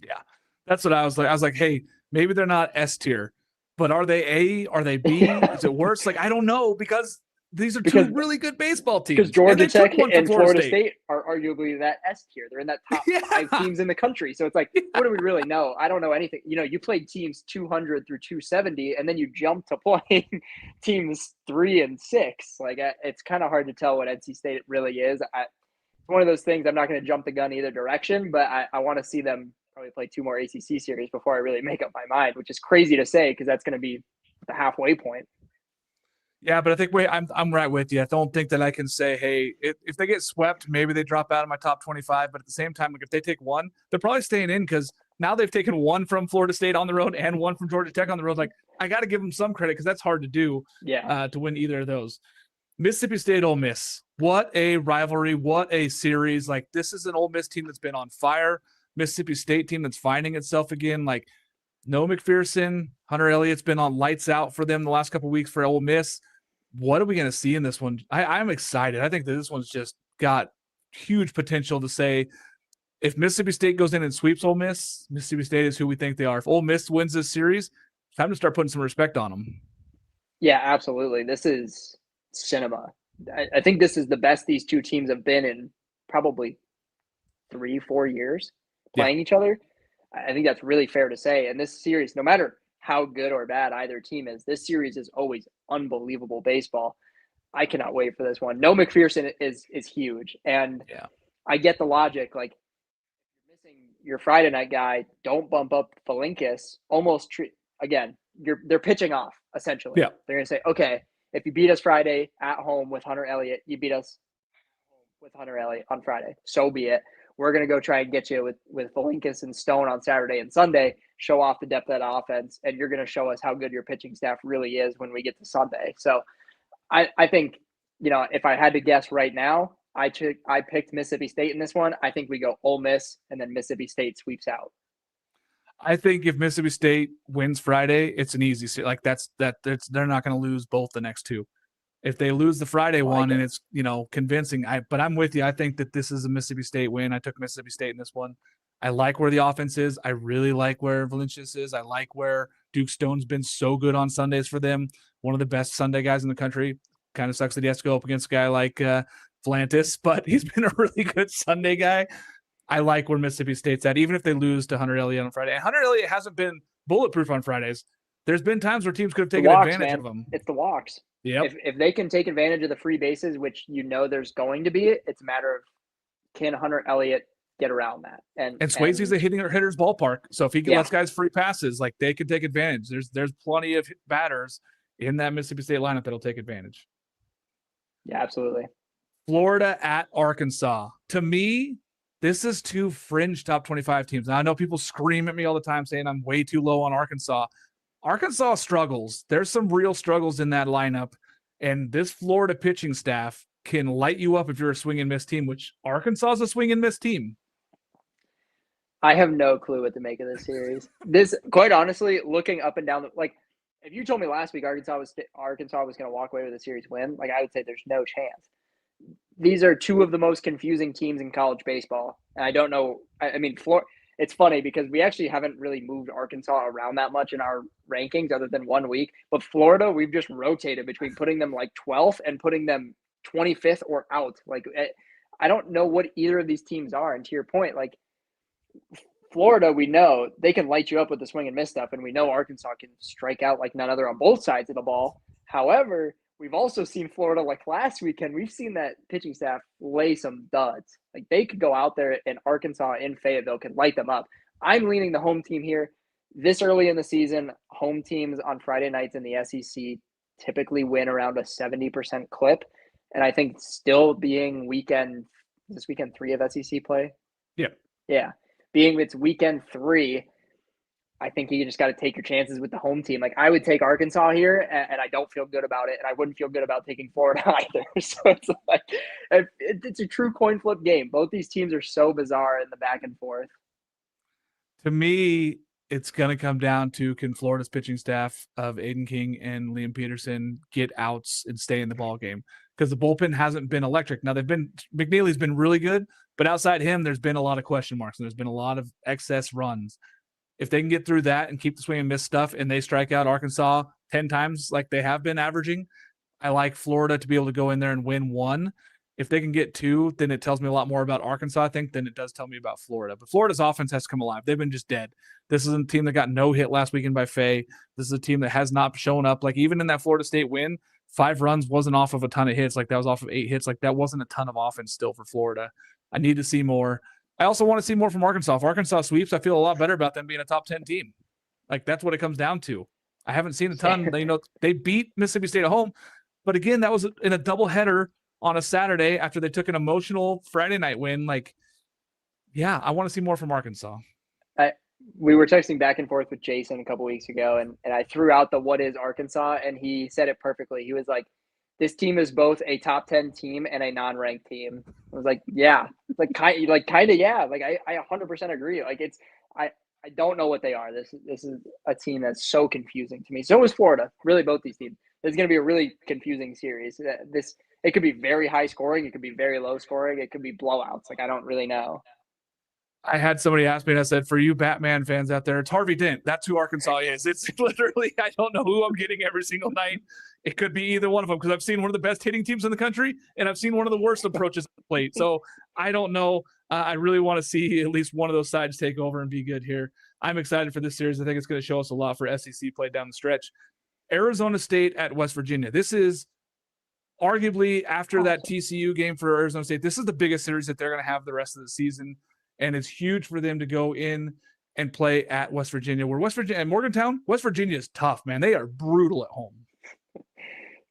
Yeah. That's what I was like. I was like, hey, maybe they're not S tier, but are they A? Are they B? Is it worse? Like, I don't know, because these are 2 really good baseball teams. Because Georgia Tech and Florida State are arguably that S tier. They're in that top 5 teams in the country. So it's like, what do we really know? I don't know anything. You played teams 200 through 270, and then you jump to playing teams 3 and 6. Like, it's kind of hard to tell what NC State really is. It's one of those things. I'm not going to jump the gun either direction, but I want to see them probably play 2 more ACC series before I really make up my mind, which is crazy to say because that's going to be the halfway point. Yeah, but I think I'm right with you. I don't think that I can say, hey, if they get swept, maybe they drop out of my top 25. But at the same time, like, if they take 1, they're probably staying in, because now they've taken 1 from Florida State on the road and 1 from Georgia Tech on the road. Like, I got to give them some credit, because that's hard to do. Yeah. To win either of those. Mississippi State, Ole Miss. What a rivalry! What a series! Like, this is an Ole Miss team that's been on fire. Mississippi State team that's finding itself again. Like, no McPherson, Hunter Elliott's been on lights out for them the last couple of weeks for Ole Miss. What are we going to see in this one? I'm excited. I think that this one's just got huge potential to say, if Mississippi State goes in and sweeps Ole Miss, Mississippi State is who we think they are. If Ole Miss wins this series, it's time to start putting some respect on them. Yeah, absolutely. This is cinema. I think this is the best these 2 teams have been in probably 3-4 years playing each other. I think that's really fair to say. And this series, no matter how good or bad either team is, this series is always unbelievable baseball. I cannot wait for this one. No McPherson is huge. And I get the logic. Like, if you're missing your Friday night guy, don't bump up Felinkis. They're pitching off, essentially. Yeah. They're going to say, okay, if you beat us Friday at home with Hunter Elliott, you beat us with Hunter Elliott on Friday. So be it. We're going to go try and get you with Felinkis and Stone on Saturday and Sunday. show off the depth of that offense, and you're going to show us how good your pitching staff really is when we get to Sunday. So I think, if I had to guess right now, I picked Mississippi State in this one. I think we go Ole Miss, and then Mississippi State sweeps out. I think if Mississippi State wins Friday, it's an easy series. Like they're not going to lose both the next two. If they lose the Friday one and it's convincing, but I'm with you. I think that this is a Mississippi State win. I took Mississippi State in this one. I like where the offense is. I really like where Valencius is. I like where Duke Stone's been so good on Sundays for them. One of the best Sunday guys in the country. Kind of sucks that he has to go up against a guy like Vlantis, but he's been a really good Sunday guy. I like where Mississippi State's at, even if they lose to Hunter Elliott on Friday. And Hunter Elliott hasn't been bulletproof on Fridays. There's been times where teams could have taken advantage of him. It's the walks. Yep. If they can take advantage of the free bases, which there's going to be, it's a matter of can Hunter Elliott get around that. And Swayze's a hitter's ballpark. So if he lets guys free passes, like they could take advantage. There's plenty of batters in that Mississippi State lineup that'll take advantage. Yeah, absolutely. Florida at Arkansas. To me, this is two fringe top 25 teams. Now, I know people scream at me all the time saying I'm way too low on Arkansas. Arkansas struggles. There's some real struggles in that lineup, and this Florida pitching staff can light you up if you're a swing and miss team, which Arkansas is a swing and miss team. I have no clue what to make of this series. Quite honestly, looking up and down, if you told me last week Arkansas was going to walk away with a series win, I would say there's no chance. These are two of the most confusing teams in college baseball, and I don't know. Florida. It's funny because we actually haven't really moved Arkansas around that much in our rankings other than 1 week. But Florida, we've just rotated between putting them 12th and putting them 25th or out. I don't know what either of these teams are. And to your point, Florida, we know they can light you up with the swing and miss stuff. And we know Arkansas can strike out like none other on both sides of the ball. However, we've also seen Florida last weekend. We've seen that pitching staff lay some duds. They could go out there and Arkansas in Fayetteville could light them up. I'm leaning the home team here. This early in the season, home teams on Friday nights in the SEC typically win around a 70% clip. And I think still being weekend 3 of SEC play? Yeah. Yeah. Being it's weekend 3, I think you just got to take your chances with the home team. I would take Arkansas here, and I don't feel good about it, and I wouldn't feel good about taking Florida either. So it's a true coin flip game. Both these teams are so bizarre in the back and forth. To me, it's going to come down to can Florida's pitching staff of Aiden King and Liam Peterson get outs and stay in the ball game, because the bullpen hasn't been electric. Now McNeely's been really good, but outside him, there's been a lot of question marks and there's been a lot of excess runs. If they can get through that and keep the swing and miss stuff and they strike out Arkansas 10 times like they have been averaging, I like Florida to be able to go in there and win 1. If they can get 2, then it tells me a lot more about Arkansas, I think, than it does tell me about Florida. But Florida's offense has to come alive. They've been just dead. This is a team that got no hit last weekend by Faye. This is a team that has not shown up. Even in that Florida State win, 5 runs wasn't off of a ton of hits. That was off of 8 hits. That wasn't a ton of offense still for Florida. I need to see more. I also want to see more from Arkansas. If Arkansas sweeps, I feel a lot better about them being a top 10 team. That's what it comes down to. I haven't seen a ton. They beat Mississippi State at home, but again, that was in a doubleheader on a Saturday after they took an emotional Friday night win. I want to see more from Arkansas. We were texting back and forth with Jason a couple weeks ago, and I threw out the what is Arkansas, and he said it perfectly. He was like, this team is both a top 10 team and a non-ranked team. I was like, yeah, kind of, yeah. I 100% agree. I don't know what they are. This is a team that's so confusing to me. So is Florida. Really, both these teams. This is going to be a really confusing series. It could be very high scoring. It could be very low scoring. It could be blowouts. I don't really know. I had somebody ask me, and I said, for you Batman fans out there, it's Harvey Dent. That's who Arkansas is. It's literally, I don't know who I'm getting every single night. It could be either one of them, because I've seen one of the best hitting teams in the country, and I've seen one of the worst approaches at the plate. So I don't know. I really want to see at least one of those sides take over and be good here. I'm excited for this series. I think it's going to show us a lot for SEC play down the stretch. Arizona State at West Virginia. This is arguably, after that TCU game for Arizona State, this is the biggest series that they're going to have the rest of the season. And it's huge for them to go in and play at West Virginia, where West Virginia and Morgantown, West Virginia is tough, man. They are brutal at home.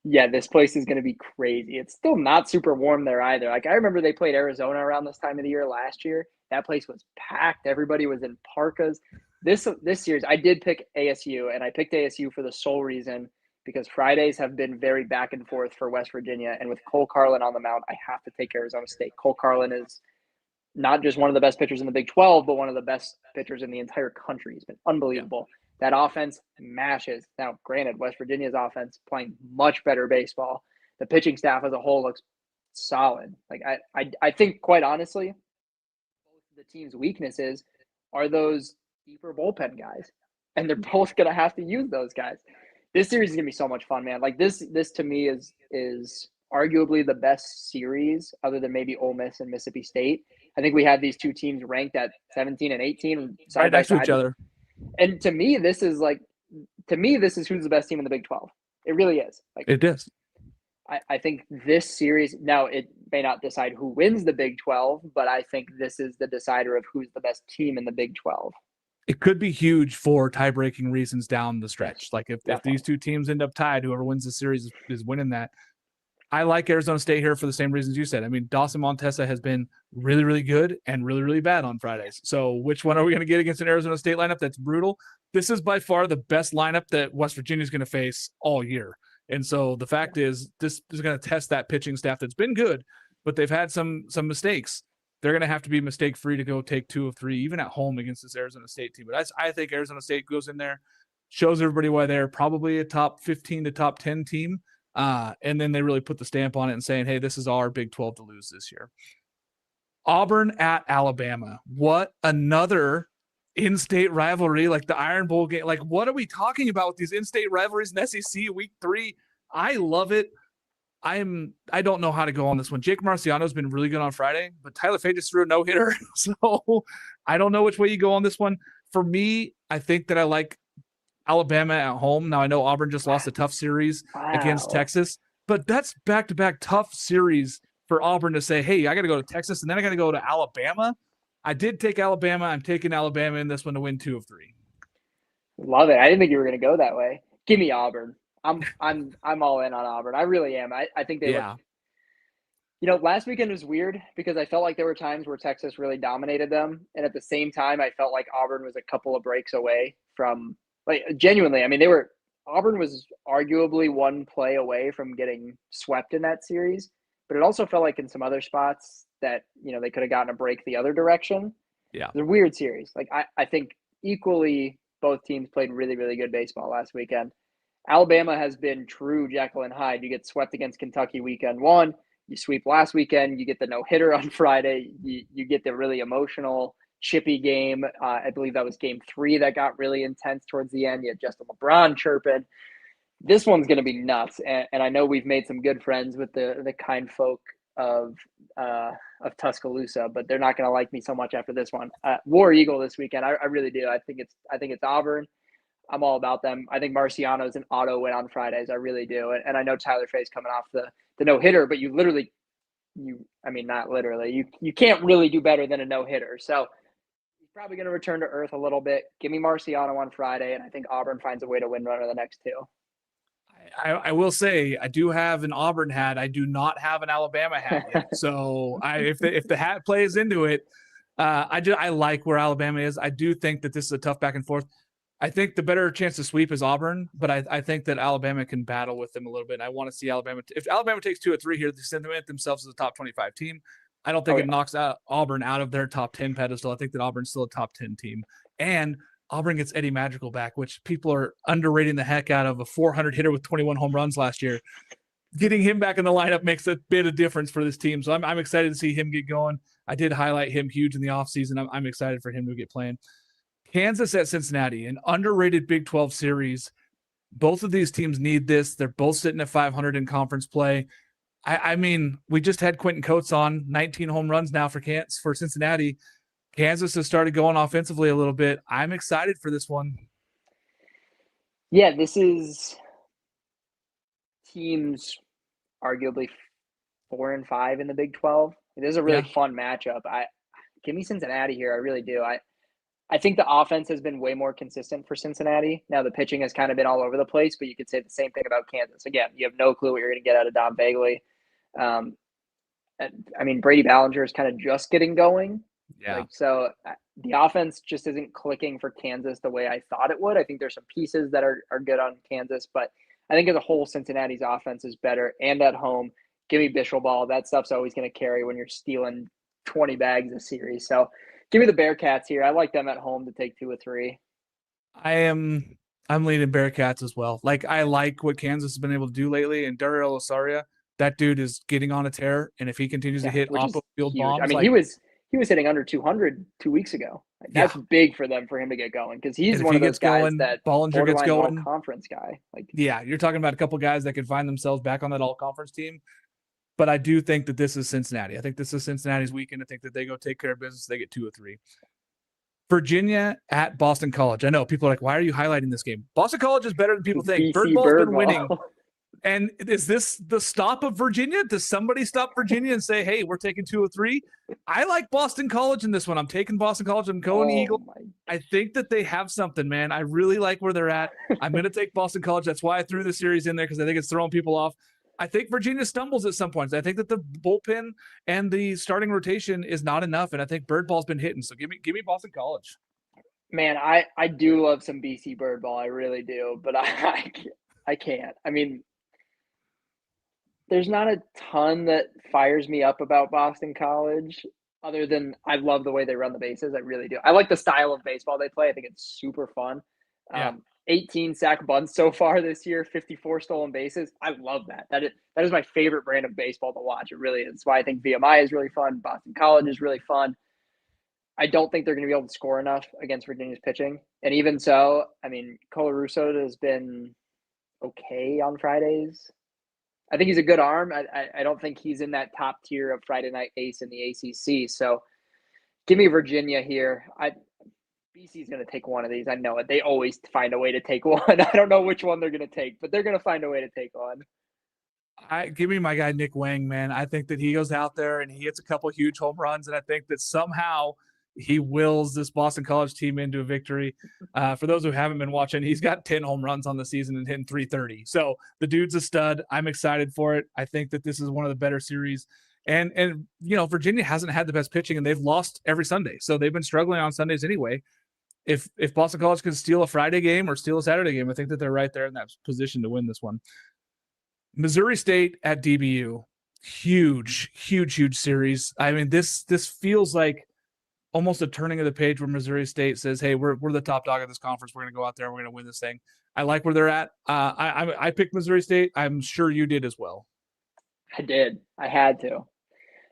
Yeah, this place is going to be crazy. It's still not super warm there either. I remember they played Arizona around this time of the year last year. That place was packed. Everybody was in parkas. this series, I did pick ASU, and I picked ASU for the sole reason because Fridays have been very back and forth for West Virginia, and with Cole Carlin on the mound, I have to take Arizona State. Cole Carlin is not just one of the best pitchers in the Big 12, but one of the best pitchers in the entire country. He's been unbelievable. Yeah. That offense mashes. Now, granted, West Virginia's offense playing much better baseball. The pitching staff as a whole looks solid. Like I think, quite honestly, both the team's weaknesses are those deeper bullpen guys, and they're both going to have to use those guys. This series is going to be so much fun, man. Like this to me is arguably the best series other than maybe Ole Miss and Mississippi State. I think we had these two teams ranked at 17 and 18 right next to each other. And to me, this is who's the best team in the Big 12. It really is. Like it is. I think this series, now it may not decide who wins the Big 12, but I think this is the decider of who's the best team in the Big 12. It could be huge for tie-breaking reasons down the stretch. Like if these two teams end up tied, whoever wins the series is winning that. I like Arizona State here for the same reasons you said. I mean, Dawson Montesa has been really, really good and really, really bad on Fridays. So which one are we going to get against an Arizona State lineup that's brutal? This is by far the best lineup that West Virginia is going to face all year. And so the fact is this is going to test that pitching staff that's been good, but they've had some mistakes. They're going to have to be mistake-free to go take 2 of 3, even at home against this Arizona State team. But I think Arizona State goes in there, shows everybody why they're probably a top 15 to top 10 team. And then they really put the stamp on it and saying, hey, this is our Big 12 to lose this year. Auburn at Alabama. What another in-state rivalry, like the Iron Bowl game. Like, what are we talking about with these in-state rivalries in SEC week 3? I love it. I don't know how to go on this one. Jake Marciano's been really good on Friday, but Tyler Fay just threw a no-hitter. So I don't know which way you go on this one. For me, I think that I like Alabama at home. Now I know Auburn just lost a tough series against Texas, but that's back-to-back tough series for Auburn to say, hey, I got to go to Texas and then I got to go to Alabama. I did take Alabama. I'm taking Alabama in this one to win 2 of 3. Love it. I didn't think you were going to go that way. Give me Auburn. I'm all in on Auburn. I really am. I think they look, last weekend was weird because I felt like there were times where Texas really dominated them. And at the same time, I felt like Auburn was a couple of breaks away from, like, genuinely. I mean, Auburn was arguably one play away from getting swept in that series, but it also felt like in some other spots that, they could have gotten a break the other direction. Yeah. It was a weird series. Like, I think equally both teams played really, really good baseball last weekend. Alabama has been true Jekyll and Hyde. You get swept against Kentucky weekend 1. You sweep last weekend. You get the no-hitter on Friday. You get the really emotional, chippy game. I believe that was game 3 that got really intense towards the end. You had Justin LeBron chirping. This one's going to be nuts. And I know we've made some good friends with the kind folk of Tuscaloosa, but they're not going to like me so much after this one. War Eagle this weekend. I really do. I think it's Auburn. I'm all about them. I think Marciano's an auto win on Fridays. I really do. And I know Tyler Fay's coming off the no-hitter, but not literally. You can't really do better than a no-hitter. So he's probably going to return to earth a little bit. Give me Marciano on Friday, and I think Auburn finds a way to win one of the next 2. I will say I do have an Auburn hat. I do not have an Alabama hat yet. So if the hat plays into it, I like where Alabama is. I do think that this is a tough back and forth. I think the better chance to sweep is Auburn, but I think that Alabama can battle with them a little bit. I want to see Alabama. If Alabama takes 2 or 3 here, they cement themselves as a top 25 team. I don't think it knocks Auburn out of their top 10 pedestal. I think that Auburn's still a top 10 team. And Auburn gets Eddie Magical back, which people are underrating the heck out of, a 400 hitter with 21 home runs last year. Getting him back in the lineup makes a bit of difference for this team. So I'm excited to see him get going. I did highlight him huge in the offseason. I'm excited for him to get playing. Kansas at Cincinnati, an underrated Big 12 series. Both of these teams need this. They're both sitting at 500 in conference play. I mean, we just had Quentin Coates on, 19 home runs now for Cincinnati. Kansas has started going offensively a little bit. I'm excited for this one. Yeah, this is teams arguably 4 and 5 in the Big 12. This is a really fun matchup. Give me Cincinnati here. I really do. I think the offense has been way more consistent for Cincinnati. Now the pitching has kind of been all over the place, but you could say the same thing about Kansas. Again, you have no clue what you're going to get out of Don Bagley. Brady Ballinger is kind of just getting going. Yeah. So the offense just isn't clicking for Kansas the way I thought it would. I think there's some pieces that are good on Kansas, but I think as a whole, Cincinnati's offense is better and at home. Give me Bishop ball. That stuff's always going to carry when you're stealing 20 bags a series. So give me the Bearcats here. I like them at home to take 2 or 3. I'm leaning Bearcats as well. Like, I like what Kansas has been able to do lately, and Dario Losaria, that dude is getting on a tear, and if he continues to hit off of field bombs, I mean, he was hitting under 200 2 weeks ago. Like, that's big for them for him to get going, because he's one of those guys that Bollinger gets going, all-conference guy. Like, yeah, you're talking about a couple guys that could find themselves back on that all-conference team. But I do think that this is Cincinnati. I think this is Cincinnati's weekend. I think that they go take care of business. They get 2 or 3. Virginia at Boston College. I know people are like, why are you highlighting this game? Boston College is better than people think. Birdball's been winning. And is this the stop of Virginia? Does somebody stop Virginia and say, hey, we're taking 2 or 3? I like Boston College in this one. I'm taking Boston College. I'm going Eagles. I think that they have something, man. I really like where they're at. I'm going to take Boston College. That's why I threw the series in there, because I think it's throwing people off. I think Virginia stumbles at some points. I think that the bullpen and the starting rotation is not enough, and I think Birdball's been hitting. So give me Boston College. Man, I do love some BC Birdball. I really do, but I can't. I mean, there's not a ton that fires me up about Boston College, other than I love the way they run the bases. I really do. I like the style of baseball they play. I think it's super fun. 18 sack bunts so far this year, 54 stolen bases. I love that. That is my favorite brand of baseball to watch. It really is. That's why I think VMI is really fun. Boston College is really fun. I don't think they're going to be able to score enough against Virginia's pitching. And even so, I mean, Cholowsky has been okay on Fridays. I think he's a good arm. I don't think he's in that top tier of Friday night ace in the ACC. So give me Virginia here. BC's going to take one of these. I know it. They always find a way to take one. I don't know which one they're going to take, but they're going to find a way to take one. Give me my guy, Nick Wang, man. I think that he goes out there and he hits a couple huge home runs, and I think that somehow he wills this Boston College team into a victory. For those who haven't been watching, he's got 10 home runs on the season and hitting 330. So the dude's a stud. I'm excited for it. I think that this is one of the better series. And you know, Virginia hasn't had the best pitching, and they've lost every Sunday. So they've been struggling on Sundays anyway. If Boston College could steal a Friday game or steal a Saturday game, I think that they're right there in that position to win this one. Missouri State at DBU. Huge series. I mean, this feels like almost a turning of the page where Missouri State says, hey, we're the top dog of this conference. We're going to go out there and we're going to win this thing. I like where they're at. I picked Missouri State. I'm sure you did as well. I did. I had to.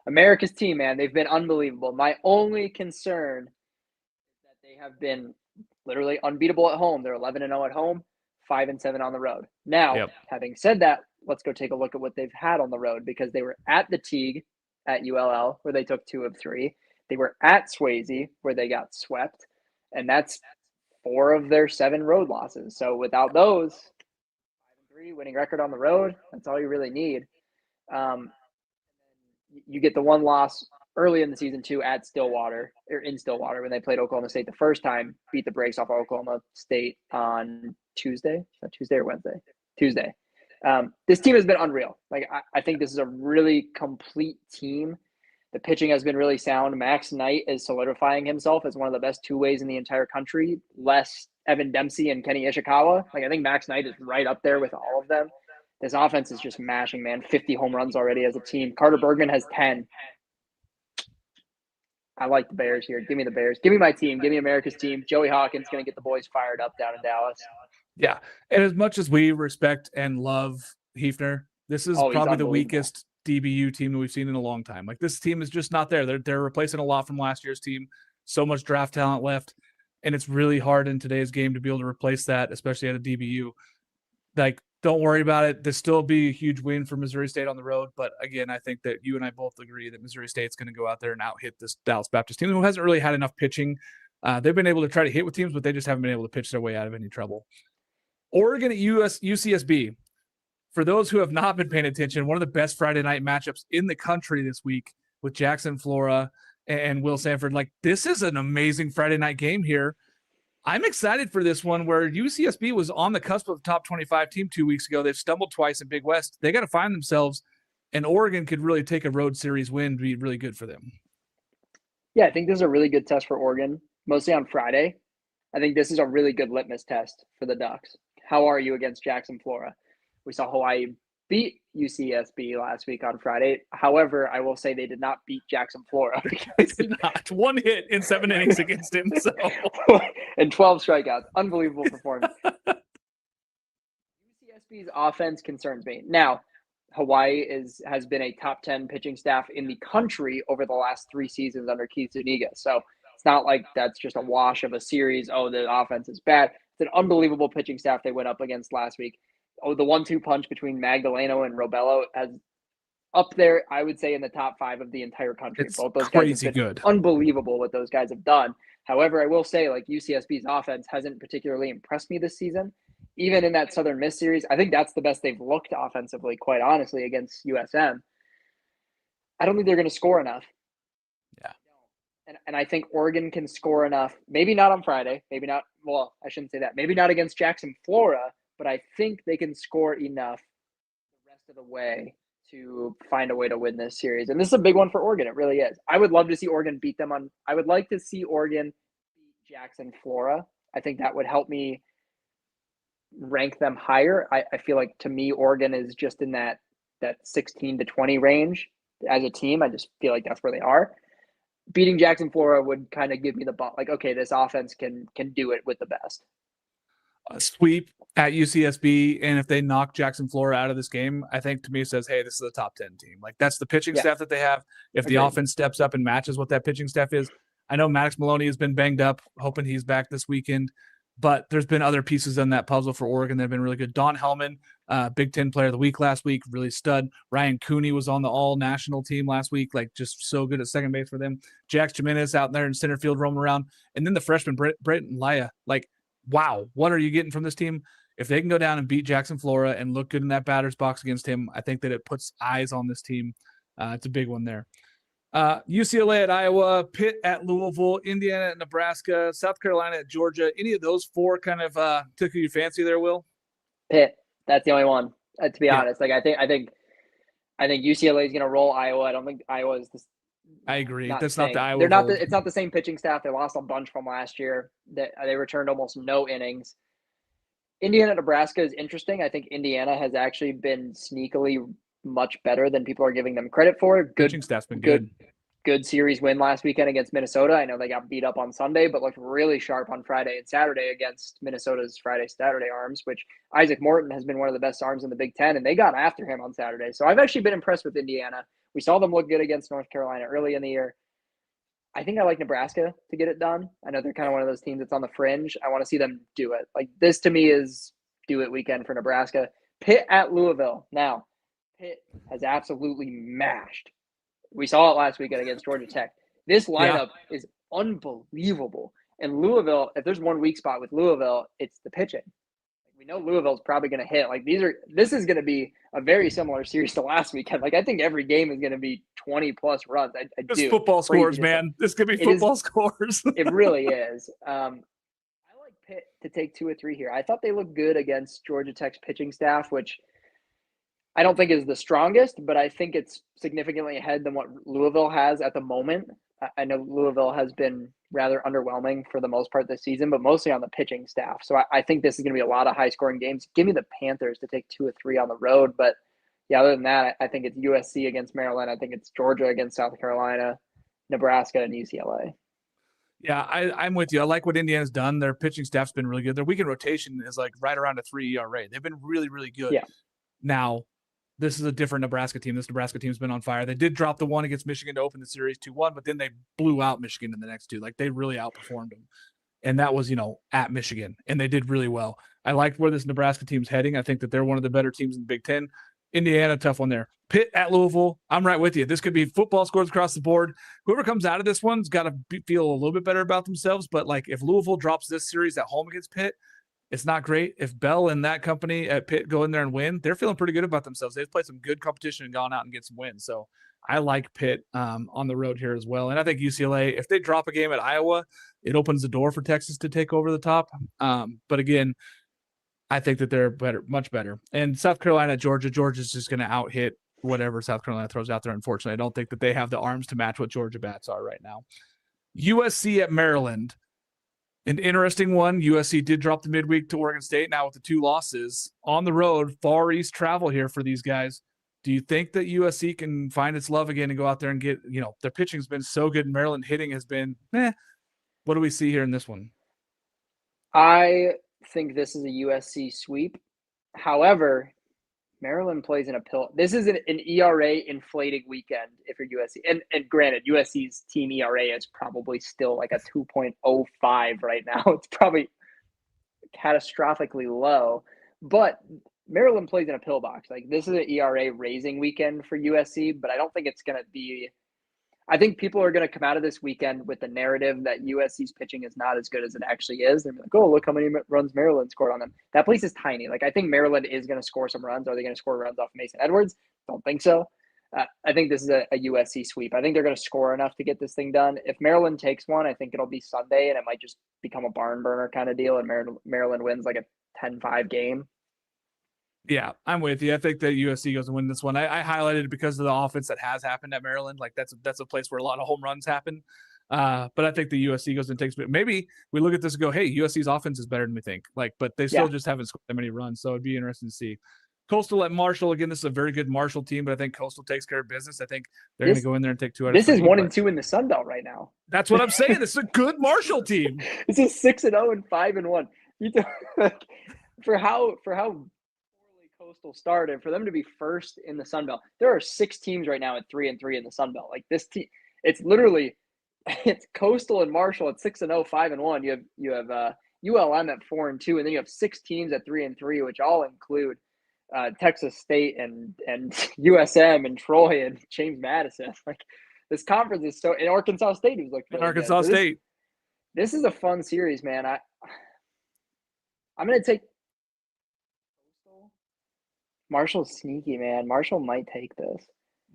America's team, man. They've been unbelievable. My only concern is that they have been literally unbeatable at home. They're 11-0 at home, 5-7 on the road. Now, Having said that, let's go take a look at what they've had on the road, because they were at the Teague at ULL, where they took 2 of 3. They were at Swayze, where they got swept, and that's 4 of their 7 road losses. So without those, 5-3 winning record on the road, that's all you really need. You get the one loss early in the season too at Stillwater, or in Stillwater, when they played Oklahoma State the first time, beat the brakes off Oklahoma State on Tuesday. Is that Tuesday or Wednesday? Tuesday. This team has been unreal. Like, I think this is a really complete team. The pitching has been really sound. Max Knight is solidifying himself as one of the best two-ways in the entire country, less Evan Dempsey and Kenny Ishikawa. Like, I think Max Knight is right up there with all of them. This offense is just mashing, man. 50 home runs already as a team. Carter Bergman has 10. I like the Bears here. Give me the Bears. Give me my team. Give me America's team. Joey Hawkins going to get the boys fired up down in Dallas. Yeah, and as much as we respect and love Hefner, this is probably the weakest DBU team that we've seen in a long time. Like, this team is just not there. They're replacing a lot from last year's team. So much draft talent left, and it's really hard in today's game to be able to replace that, especially at a DBU. Like, don't worry about it. This still be a huge win for Missouri State on the road. But again, I think that you and I both agree that Missouri State's going to go out there and out-hit this Dallas Baptist team, who hasn't really had enough pitching. They've been able to try to hit with teams, but they just haven't been able to pitch their way out of any trouble. Oregon at UCSB. For those who have not been paying attention, one of the best Friday night matchups in the country this week with Jackson Flora and Will Sanford. Like, this is an amazing Friday night game here. I'm excited for this one, where UCSB was on the cusp of the top 25 team 2 weeks ago. They've stumbled twice in Big West. They got to find themselves, and Oregon could really take a road series win to be really good for them. Yeah, I think this is a really good test for Oregon. mostly on Friday. I think this is a really good litmus test for the Ducks. How are you against Jackson, Flora? We saw Hawaii beat UCSB last week on Friday. However, I will say they did not beat Jackson, Flora. They did not. One hit in 7 innings against him. So and 12 strikeouts. Unbelievable performance. UCSB's offense concerns me. Now, Hawaii has been a top 10 pitching staff in the country over the last 3 seasons under Keith Zuniga. So it's not like that's just a wash of a series. Oh, the offense is bad. It's an unbelievable pitching staff they went up against last week. Oh, the 1-2 punch between Magdaleno and Robello has up there, I would say, in the top 5 of the entire country. It's both those crazy guys have been good. Unbelievable what those guys have done. However, I will say, like, UCSB's offense hasn't particularly impressed me this season. Even in that Southern Miss series, I think that's the best they've looked offensively, quite honestly, against USM. I don't think they're going to score enough. Yeah. And I think Oregon can score enough. Maybe not on Friday. Maybe not. Well, I shouldn't say that. Maybe not against Jackson, Flora. But I think they can score enough the rest of the way to find a way to win this series. And this is a big one for Oregon. It really is. I would love to see Oregon beat them on – I would like to see Oregon beat Jackson, Flora. I think that would help me rank them higher. I feel like, to me, Oregon is just in that 16 to 20 range as a team. I just feel like that's where they are. Beating Jackson, Flora would kind of give me the – like, okay, this offense can do it with the best. A sweep at UCSB, and if they knock Jackson, Flora out of this game, I think, to me, says, hey, this is a top 10 team. Like, that's the pitching staff that they have. If the offense steps up and matches what that pitching staff is, I know Maddox Maloney has been banged up, hoping he's back this weekend, but there's been other pieces in that puzzle for Oregon that have been really good. Don Hellman, Big Ten Player of the Week last week, really stud. Ryan Cooney was on the all-national team last week, like, just so good at second base for them. Jax Jimenez out there in center field roaming around, and then the freshman Brenton Laya, like, wow, what are you getting from this team? If they can go down and beat Jackson, Flora and look good in that batter's box against him, I think that it puts eyes on this team. It's a big one there. UCLA at Iowa, Pitt at Louisville, Indiana at Nebraska, South Carolina at Georgia. Any of those 4 kind of took your fancy there, Will? Pitt. That's the only one. To be honest, like I think UCLA is going to roll Iowa. I don't think Iowa is this. I agree. That's not the Iowa. They're not. It's not the same pitching staff. They lost a bunch from last year. They returned almost no innings. Indiana, Nebraska is interesting. I think Indiana has actually been sneakily much better than people are giving them credit for. Good pitching staff's been good. Good series win last weekend against Minnesota. I know they got beat up on Sunday, but looked really sharp on Friday and Saturday against Minnesota's Friday-Saturday arms, which Isaac Morton has been one of the best arms in the Big Ten, and they got after him on Saturday. So I've actually been impressed with Indiana. We saw them look good against North Carolina early in the year. I think I like Nebraska to get it done. I know they're kind of one of those teams that's on the fringe. I want to see them do it. Like, this to me is do it weekend for Nebraska. Pitt at Louisville. Now, Pitt has absolutely mashed. We saw it last weekend against Georgia Tech. This lineup is unbelievable. And Louisville, if there's one weak spot with Louisville, it's the pitching. We know Louisville's probably going to hit. Like, this is going to be a very similar series to last weekend. Like, I think every game is going to be 20-plus runs. I do. Football scores, man. This could be football scores. It really is. I like Pitt to take 2 or 3 here. I thought they looked good against Georgia Tech's pitching staff, which I don't think is the strongest, but I think it's significantly ahead than what Louisville has at the moment. I know Louisville has been rather underwhelming for the most part this season, but mostly on the pitching staff. So I think this is going to be a lot of high-scoring games. Give me the Panthers to take 2 or 3 on the road. But, yeah, other than that, I think it's USC against Maryland. I think it's Georgia against South Carolina, Nebraska, and UCLA. Yeah, I'm with you. I like what Indiana's done. Their pitching staff's been really good. Their weekend rotation is like right around a 3 ERA. They've been really, really good. Yeah. Now, this is a different Nebraska team. This Nebraska team's been on fire. They did drop the one against Michigan to open the series 2-1, but then they blew out Michigan in the next 2. Like, they really outperformed them. And that was, at Michigan. And they did really well. I like where this Nebraska team's heading. I think that they're one of the better teams in the Big Ten. Indiana, tough one there. Pitt at Louisville. I'm right with you. This could be football scores across the board. Whoever comes out of this one's got to feel a little bit better about themselves. But, like, if Louisville drops this series at home against Pitt, it's not great. If Bell and that company at Pitt go in there and win, they're feeling pretty good about themselves. They've played some good competition and gone out and get some wins. So I like Pitt on the road here as well. And I think UCLA, if they drop a game at Iowa, it opens the door for Texas to take over the top. But again, I think that they're better, much better. And South Carolina, Georgia's just going to out-hit whatever South Carolina throws out there, unfortunately. I don't think that they have the arms to match what Georgia bats are right now. USC at Maryland. An interesting one. USC did drop the midweek to Oregon State. Now with the 2 losses on the road, Far East travel here for these guys. Do you think that USC can find its love again and go out there and get, their pitching's been so good. Maryland hitting has been, what do we see here in this one? I think this is a USC sweep. However, Maryland plays in a pill. This is an ERA inflating weekend if you're USC. And granted, USC's team ERA is probably still like a 2.05 right now. It's probably catastrophically low. But Maryland plays in a pillbox. Like, this is an ERA raising weekend for USC, but I don't think it's going to be – I think people are going to come out of this weekend with the narrative that USC's pitching is not as good as it actually is. They're like, oh, look how many runs Maryland scored on them. That place is tiny. Like, I think Maryland is going to score some runs. Are they going to score runs off Mason Edwards? Don't think so. I think this is a USC sweep. I think they're going to score enough to get this thing done. If Maryland takes one, I think it'll be Sunday, and it might just become a barn burner kind of deal, and Maryland wins like a 10-5 game. Yeah, I'm with you. I think that USC goes to win this one. I highlighted it because of the offense that has happened at Maryland. Like, that's a place where a lot of home runs happen. But I think the USC goes and takes it. Maybe we look at this and go, hey, USC's offense is better than we think. Like, but they still just haven't scored that many runs. So it'd be interesting to see. Coastal at Marshall. Again, this is a very good Marshall team, but I think Coastal takes care of business. I think they're going to go in there and take 2 out of 3. This is 1-2 in the Sunbelt right now. That's what I'm saying. This is a good Marshall team. This is 6-0 and 5-1. For how Coastal started, for them to be first in the Sunbelt. There are 6 teams right now at 3-3 in the Sunbelt. Like, this team, it's Coastal and Marshall at 6-0, 5-1. You have ULM at 4-2, and then you have 6 teams at 3-3, which all include Texas State and USM and Troy and James Madison. Like, this conference is so. In Arkansas State, who's like really Arkansas good. State. This is a fun series, man. I'm gonna take. Marshall's sneaky, man. Marshall might take this.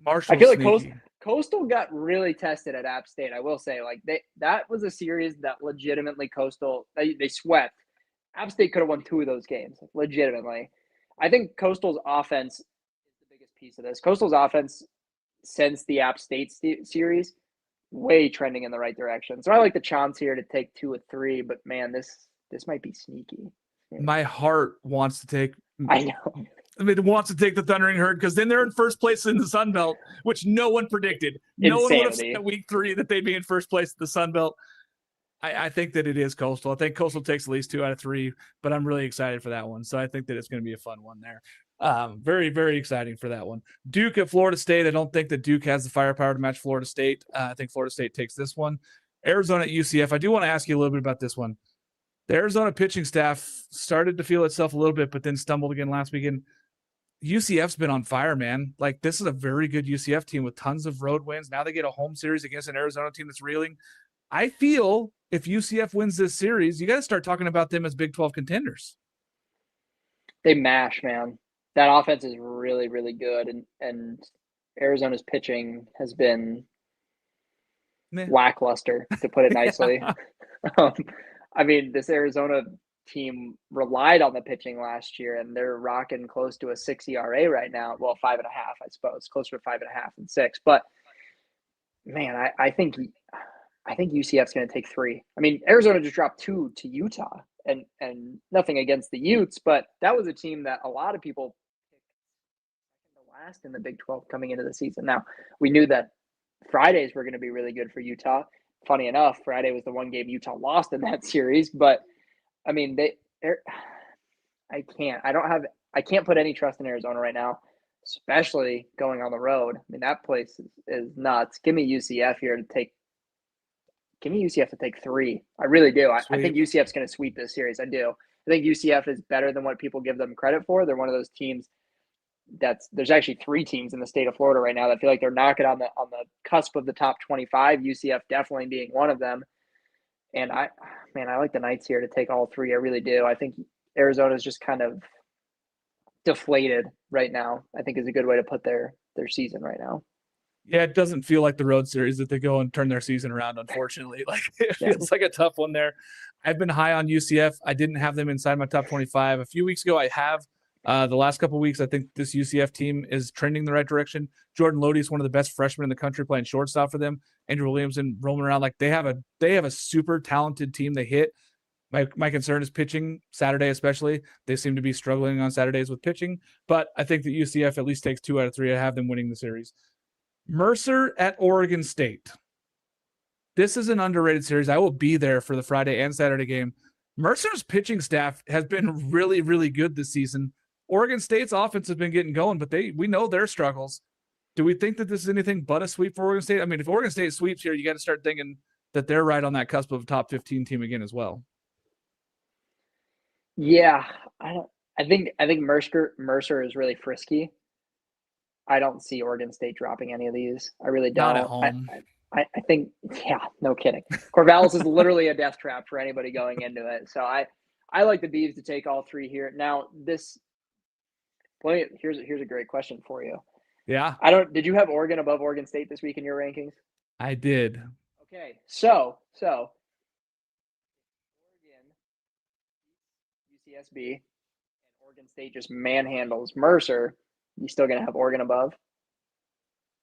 I feel like Coastal got really tested at App State. I will say, like, that was a series that legitimately Coastal they swept. App State could have won 2 of those games, legitimately. I think Coastal's offense is the biggest piece of this. Coastal's offense since the App State series, way trending in the right direction. So I like the chance here to take 2 of 3, but man, this might be sneaky. My heart wants to take. I know. It wants to take the Thundering Herd because then they're in first place in the Sun Belt, which no one predicted. No one would have said at week 3 that they'd be in first place in the Sun Belt. I think that it is Coastal. I think Coastal takes at least 2 out of 3, but I'm really excited for that one. So I think that it's going to be a fun one there. Very, very exciting for that one. Duke at Florida State. I don't think that Duke has the firepower to match Florida State. I think Florida State takes this one. Arizona at UCF. I do want to ask you a little bit about this one. The Arizona pitching staff started to feel itself a little bit, but then stumbled again last weekend. UCF's been on fire, man. Like, this is a very good UCF team with tons of road wins. Now they get a home series against an Arizona team that's reeling. I feel if UCF wins this series, you got to start talking about them as Big 12 contenders. They mash, man. That offense is really, really good, and Arizona's pitching has been lackluster, to put it nicely. I mean, this Arizona team relied on the pitching last year, and they're rocking close to a 6 ERA right now. Well, 5.5, I suppose, closer to 5.5 and 6. But man, I think UCF's going to take 3. I mean, Arizona just dropped 2 to Utah, and nothing against the Utes, but that was a team that a lot of people picked last in the Big 12 coming into the season. Now, we knew that Fridays were going to be really good for Utah. Funny enough, Friday was the one game Utah lost in that series, but I mean, I can't put any trust in Arizona right now, especially going on the road. I mean, that place is nuts. Give me UCF here to take. Give me UCF to take 3. I really do. I think UCF's going to sweep this series. I do. I think UCF is better than what people give them credit for. They're one of those teams there's actually 3 teams in the state of Florida right now that feel like they're knocking on the cusp of the top 25. UCF definitely being one of them. And I like the Knights here to take all 3. I really do. I think Arizona's just kind of deflated right now, I think is a good way to put their season right now. Yeah, it doesn't feel like the road series that they go and turn their season around, unfortunately. Like, it feels like a tough one there. I've been high on UCF. I didn't have them inside my top 25. A few weeks ago, I have. The last couple of weeks, I think this UCF team is trending the right direction. Jordan Lodi is one of the best freshmen in the country playing shortstop for them. Andrew Williamson roaming around. Like, they have a super talented team. They hit. My concern is pitching Saturday, especially. They seem to be struggling on Saturdays with pitching, but I think that UCF at least takes 2 out of 3. I have them winning the series. Mercer at Oregon State. This is an underrated series. I will be there for the Friday and Saturday game. Mercer's pitching staff has been really, really good this season. Oregon State's offense has been getting going, but we know their struggles. Do we think that this is anything but a sweep for Oregon State? I mean, if Oregon State sweeps here, you got to start thinking that they're right on that cusp of a top 15 team again as well. Yeah, I think Mercer is really frisky. I don't see Oregon State dropping any of these. I really don't. Not at home. I think, yeah, no kidding. Corvallis is literally a death trap for anybody going into it. So I like the Beavs to take all 3 here. Now here's a great question for you. Yeah. Did you have Oregon above Oregon State this week in your rankings? I did. Okay. So Oregon, UCSB, and Oregon State just manhandles Mercer, you still going to have Oregon above?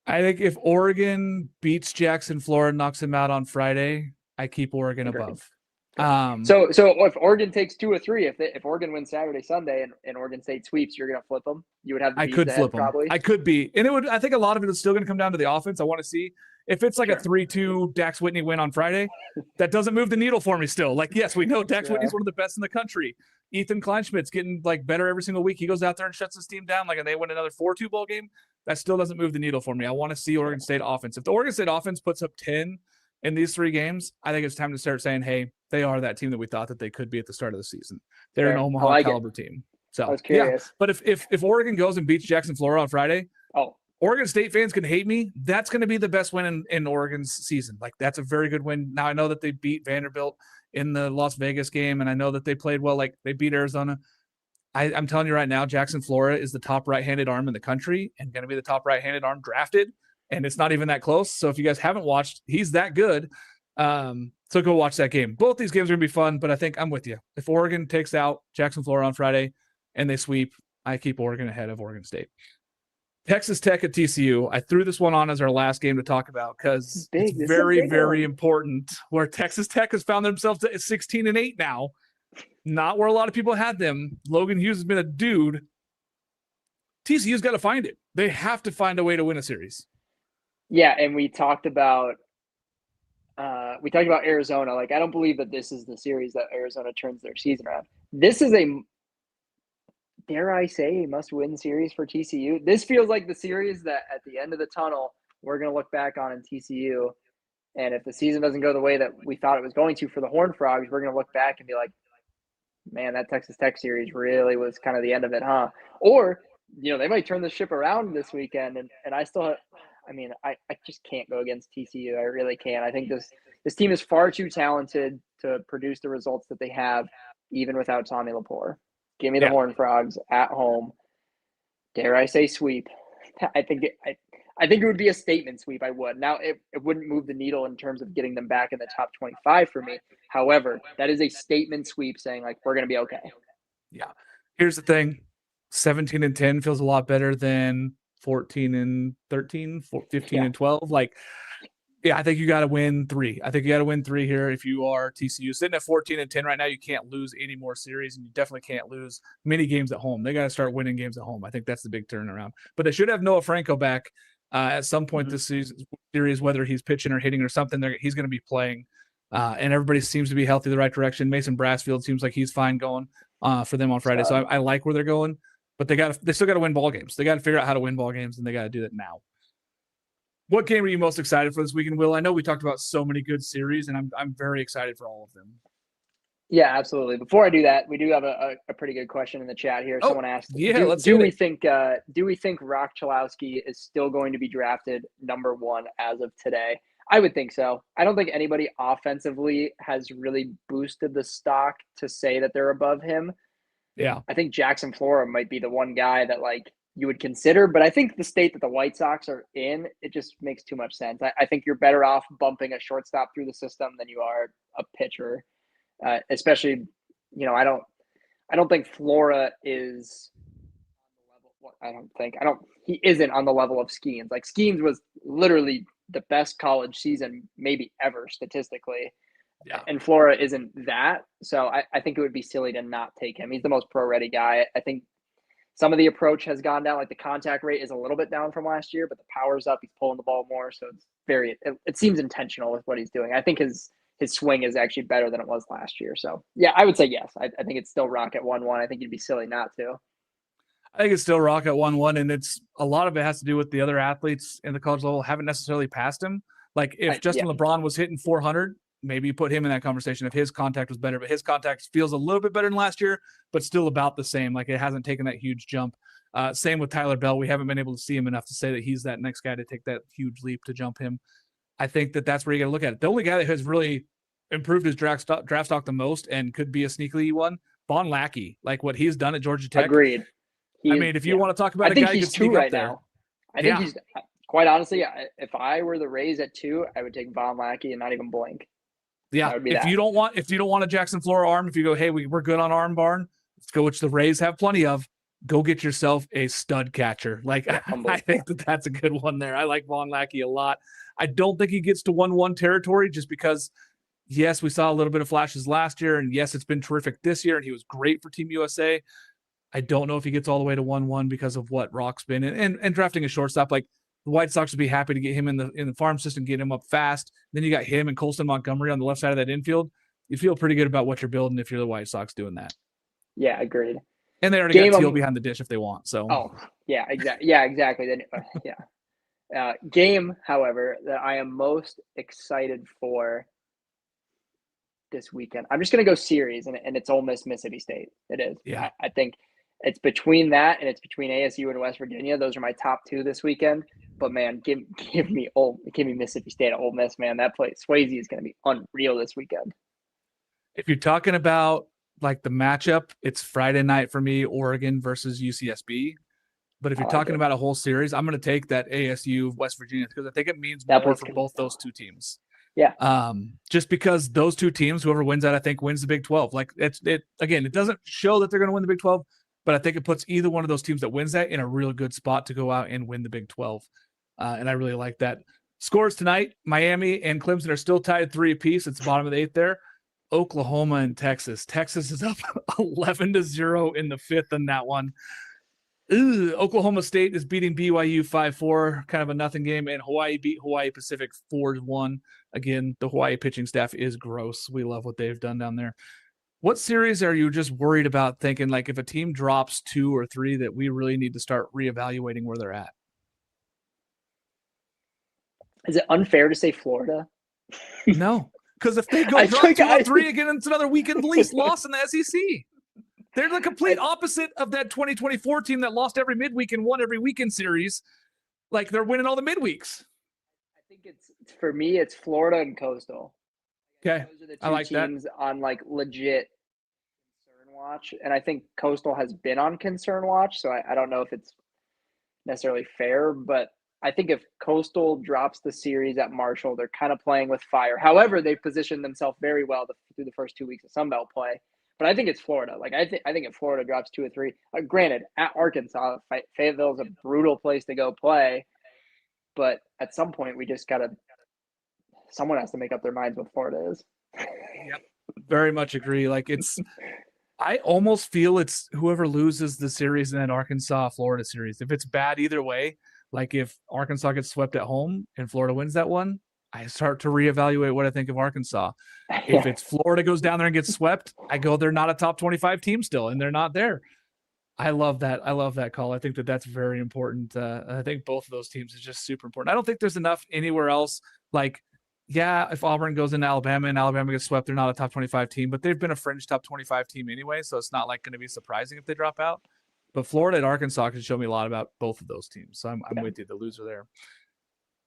I think if Oregon beats Jackson, Flora, knocks him out on Friday, I keep Oregon above. So if Oregon takes 2 or 3, if Oregon wins Saturday, Sunday, and Oregon State sweeps, you're going to flip them? You would have the I could flip them. Probably? I could be. And I think a lot of it is still going to come down to the offense. I want to see if it's like a 3-2 Dax Whitney win on Friday. That doesn't move the needle for me still. Like, yes, we know Dax Whitney's one of the best in the country. Ethan Kleinschmidt's getting like better every single week. He goes out there and shuts his team down, and they win another 4-2 bowl game. That still doesn't move the needle for me. I want to see Oregon State offense. If the Oregon State offense puts up 10 in these 3 games, I think it's time to start saying, hey, they are that team that we thought that they could be at the start of the season. They're an Omaha caliber team. So I was curious. Yeah. But if Oregon goes and beats Jackson, Flora on Friday, Oregon State fans can hate me. That's going to be the best win in Oregon's season. Like, that's a very good win. Now, I know that they beat Vanderbilt in the Las Vegas game, and I know that they played well. Like, they beat Arizona. I'm telling you right now, Jackson Flora is the top right-handed arm in the country and going to be the top right-handed arm drafted, and it's not even that close. So if you guys haven't watched, he's that good. So go watch that game. Both these games are going to be fun, but I think I'm with you. If Oregon takes out Jackson Flora on Friday and they sweep, I keep Oregon ahead of Oregon State. Texas Tech at TCU. I threw this one on as our last game to talk about because it's very, very important, where Texas Tech has found themselves at 16-8 now. Not where a lot of people had them. Logan Hughes has been a dude. TCU's got to find it. They have to find a way to win a series. Yeah, and we talked about Arizona. Like, I don't believe that this is the series that Arizona turns their season around. This is a, dare I say, a must-win series for TCU. This feels like the series that at the end of the tunnel we're going to look back on in TCU. And if the season doesn't go the way that we thought it was going to for the Horned Frogs, we're going to look back and be like, man, that Texas Tech series really was kind of the end of it, huh? Or, they might turn the ship around this weekend. And I still – I just can't go against TCU. I really can't. I think this team is far too talented to produce the results that they have, even without Tommy Lepore. Give me the Horned Frogs at home. Dare I say sweep? I think it would be a statement sweep. I would. Now, it wouldn't move the needle in terms of getting them back in the top 25 for me. However, that is a statement sweep saying, like, we're going to be okay. Yeah. Here's the thing. 17-10 feels a lot better than 14-13, 15-12. Like, I think you got to win 3. I think you got to win 3 here. If you are TCU sitting at 14-10 right now, you can't lose any more series, and you definitely can't lose many games at home. They got to start winning games at home. I think that's the big turnaround. But they should have Noah Franco back at some point this series, whether he's pitching or hitting or something. He's going to be playing, and everybody seems to be healthy the right direction. Mason Brassfield seems like he's fine going for them on Friday. So I like where they're going, but they still got to win ball games. They got to figure out how to win ball games, and they got to do that now. What game are you most excited for this weekend, Will? I know we talked about so many good series, and I'm very excited for all of them. Yeah, absolutely. Before I do that, we do have a pretty good question in the chat here. Someone asked, do we think Roch Cholowsky is still going to be drafted number 1 as of today? I would think so. I don't think anybody offensively has really boosted the stock to say that they're above him. Yeah. I think Jackson Flora might be the one guy that, like, you would consider, but I think the state that the White Sox are in, it just makes too much sense. I think you're better off bumping a shortstop through the system than you are a pitcher. Especially, I don't think Flora is on the level. He isn't on the level of Skeens. Like, Skeens was literally the best college season maybe ever statistically. Yeah. And Flora isn't that. So I think it would be silly to not take him. He's the most pro-ready guy. I think some of the approach has gone down. Like the contact rate is a little bit down from last year, but the power's up. He's pulling the ball more. So it seems intentional with what he's doing. I think his swing is actually better than it was last year. So, yeah, I would say yes. I think it's still Roch at 1-1. I think you'd be silly not to. I think it's still Roch at 1-1, and it's a lot of it has to do with the other athletes in the college level haven't necessarily passed him. Like if Justin LeBron was hitting 400, maybe you put him in that conversation if his contact was better, but his contact feels a little bit better than last year, but still about the same. Like it hasn't taken that huge jump. Same with Tyler Bell. We haven't been able to see him enough to say that he's that next guy to take that huge leap to jump him. I think that's where you got to look at it. The only guy that has really improved his draft stock the most and could be a sneaky one, Vahn Lackey, like what he's done at Georgia Tech. Agreed. If you want to talk about a guy who could sneak up there. I think he's, quite honestly, if I were the Rays at 2, I would take Vahn Lackey and not even blink. Yeah, if you don't want a Jackson Flora arm, if you go, hey, we're good on arm barn, let's go, which the Rays have plenty of, go get yourself a stud catcher. Like I think that's a good one there. I like Vahn Lackey a lot. I don't think he gets to 1-1 territory just because, yes, we saw a little bit of flashes last year, and yes, it's been terrific this year, and he was great for Team USA. I don't know if he gets all the way to 1-1 because of what Roch's been and drafting a shortstop. Like the White Sox would be happy to get him in the farm system, get him up fast. Then you got him and Colston Montgomery on the left side of that infield. You feel pretty good about what you're building if you're the White Sox doing that. Yeah, agreed. And they already got Teal behind the dish if they want. So. Oh, yeah, exactly. Yeah, exactly. Then, game, however, that I am most excited for this weekend. I'm just going to go series, and it's Ole Miss, Mississippi State. It is. Yeah. I think it's between that and it's between ASU and West Virginia. Those are my top 2 this weekend. But man, give me Mississippi State at Ole Miss, man. That place, Swayze, is going to be unreal this weekend. If you're talking about like the matchup, it's Friday night for me, Oregon versus UCSB. But if you're talking about a whole series, I'm going to take that ASU West Virginia because I think it means more for both those two teams. Yeah. Just because those two teams, whoever wins that, I think wins the Big 12. Like it doesn't show that they're going to win the Big 12, but I think it puts either one of those teams that wins that in a real good spot to go out and win the Big 12. And I really like that. Scores tonight, Miami and Clemson are still tied 3 apiece. It's the bottom of the 8th there. Oklahoma and Texas. Texas is up 11-0 in the 5th in that one. Oklahoma State is beating BYU 5-4, kind of a nothing game, and Hawaii beat Hawaii Pacific 4-1. Again, the Hawaii pitching staff is gross. We love what they've done down there. What series are you just worried about thinking, like, if a team drops 2 or 3 that we really need to start reevaluating where they're at? Is it unfair to say Florida? No, because if they go drop 2 or 3 again, it's another weekend least loss in the SEC. They're the complete opposite of that 2024 team that lost every midweek and won every weekend series. Like, they're winning all the midweeks. I think for me, it's Florida and Coastal. Okay. Those are the 2 I like teams that. on like legit concern watch. And I think Coastal has been on concern watch. So I don't know if it's necessarily fair, but I think if Coastal drops the series at Marshall, they're kind of playing with fire. However, they've positioned themselves very well through the first 2 weeks of Sunbelt play. But I think it's Florida. Like I think if Florida drops 2 or 3, granted, at Arkansas, Fayetteville is a brutal place to go play. But at some point, we just someone has to make up their minds what Florida is. Yep, very much agree. Like I almost feel it's whoever loses the series in that Arkansas-Florida series. If it's bad either way, like if Arkansas gets swept at home and Florida wins that one, I start to reevaluate what I think of Arkansas. If it's Florida goes down there and gets swept, I go, they're not a top 25 team still, and they're not there. I love that. I love that call. I think that's very important. I think both of those teams is just super important. I don't think there's enough anywhere else. Like, yeah, if Auburn goes into Alabama and Alabama gets swept, they're not a top 25 team, but they've been a fringe top 25 team anyway, so it's not like going to be surprising if they drop out. But Florida and Arkansas can show me a lot about both of those teams. So I'm with you, the loser there.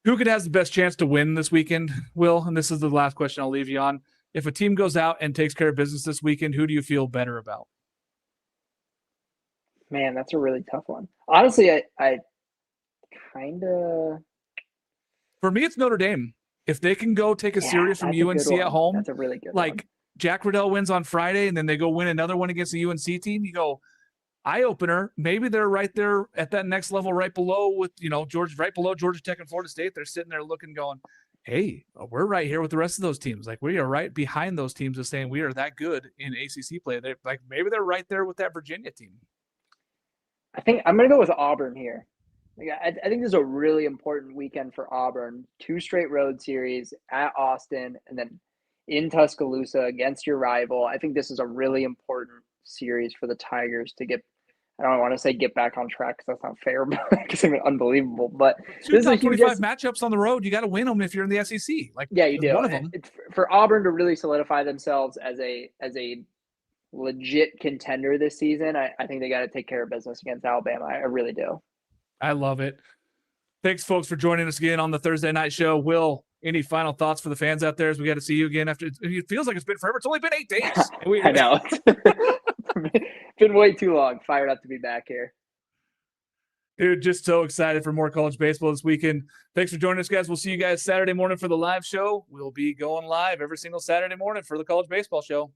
Who could has the best chance to win this weekend, Will? And this is the last question I'll leave you on. If a team goes out and takes care of business this weekend, who do you feel better about? Man, that's a really tough one. Honestly, I kind of... For me, it's Notre Dame. If they can go take a series from UNC at home, that's a really good like one. Jack Riddell wins on Friday and then they go win another one against the UNC team, you go, eye-opener. Maybe they're right there at that next level right below with, right below Georgia Tech and Florida State. They're sitting there looking, going, hey, we're right here with the rest of those teams. Like, we are right behind those teams as saying we are that good in ACC play. They're like, maybe they're right there with that Virginia team. I think I'm going to go with Auburn here. Like, I think this is a really important weekend for Auburn. 2 straight road series at Austin and then in Tuscaloosa against your rival. I think this is a really important series for the Tigers to get. I don't want to say get back on track because that's not fair, because it's unbelievable. But this is a 25 matchups on the road. You got to win them if you're in the SEC. Like, yeah, you do. One of them. It's for Auburn to really solidify themselves as a legit contender this season. I think they got to take care of business against Alabama. I really do. I love it. Thanks, folks, for joining us again on the Thursday night show. Will, any final thoughts for the fans out there as we got to see you again after it feels like it's been forever? It's only been 8 days. I know. It's been way too long. Fired up to be back here. Dude, just so excited for more college baseball this weekend. Thanks for joining us, guys. We'll see you guys Saturday morning for the live show. We'll be going live every single Saturday morning for the college baseball show.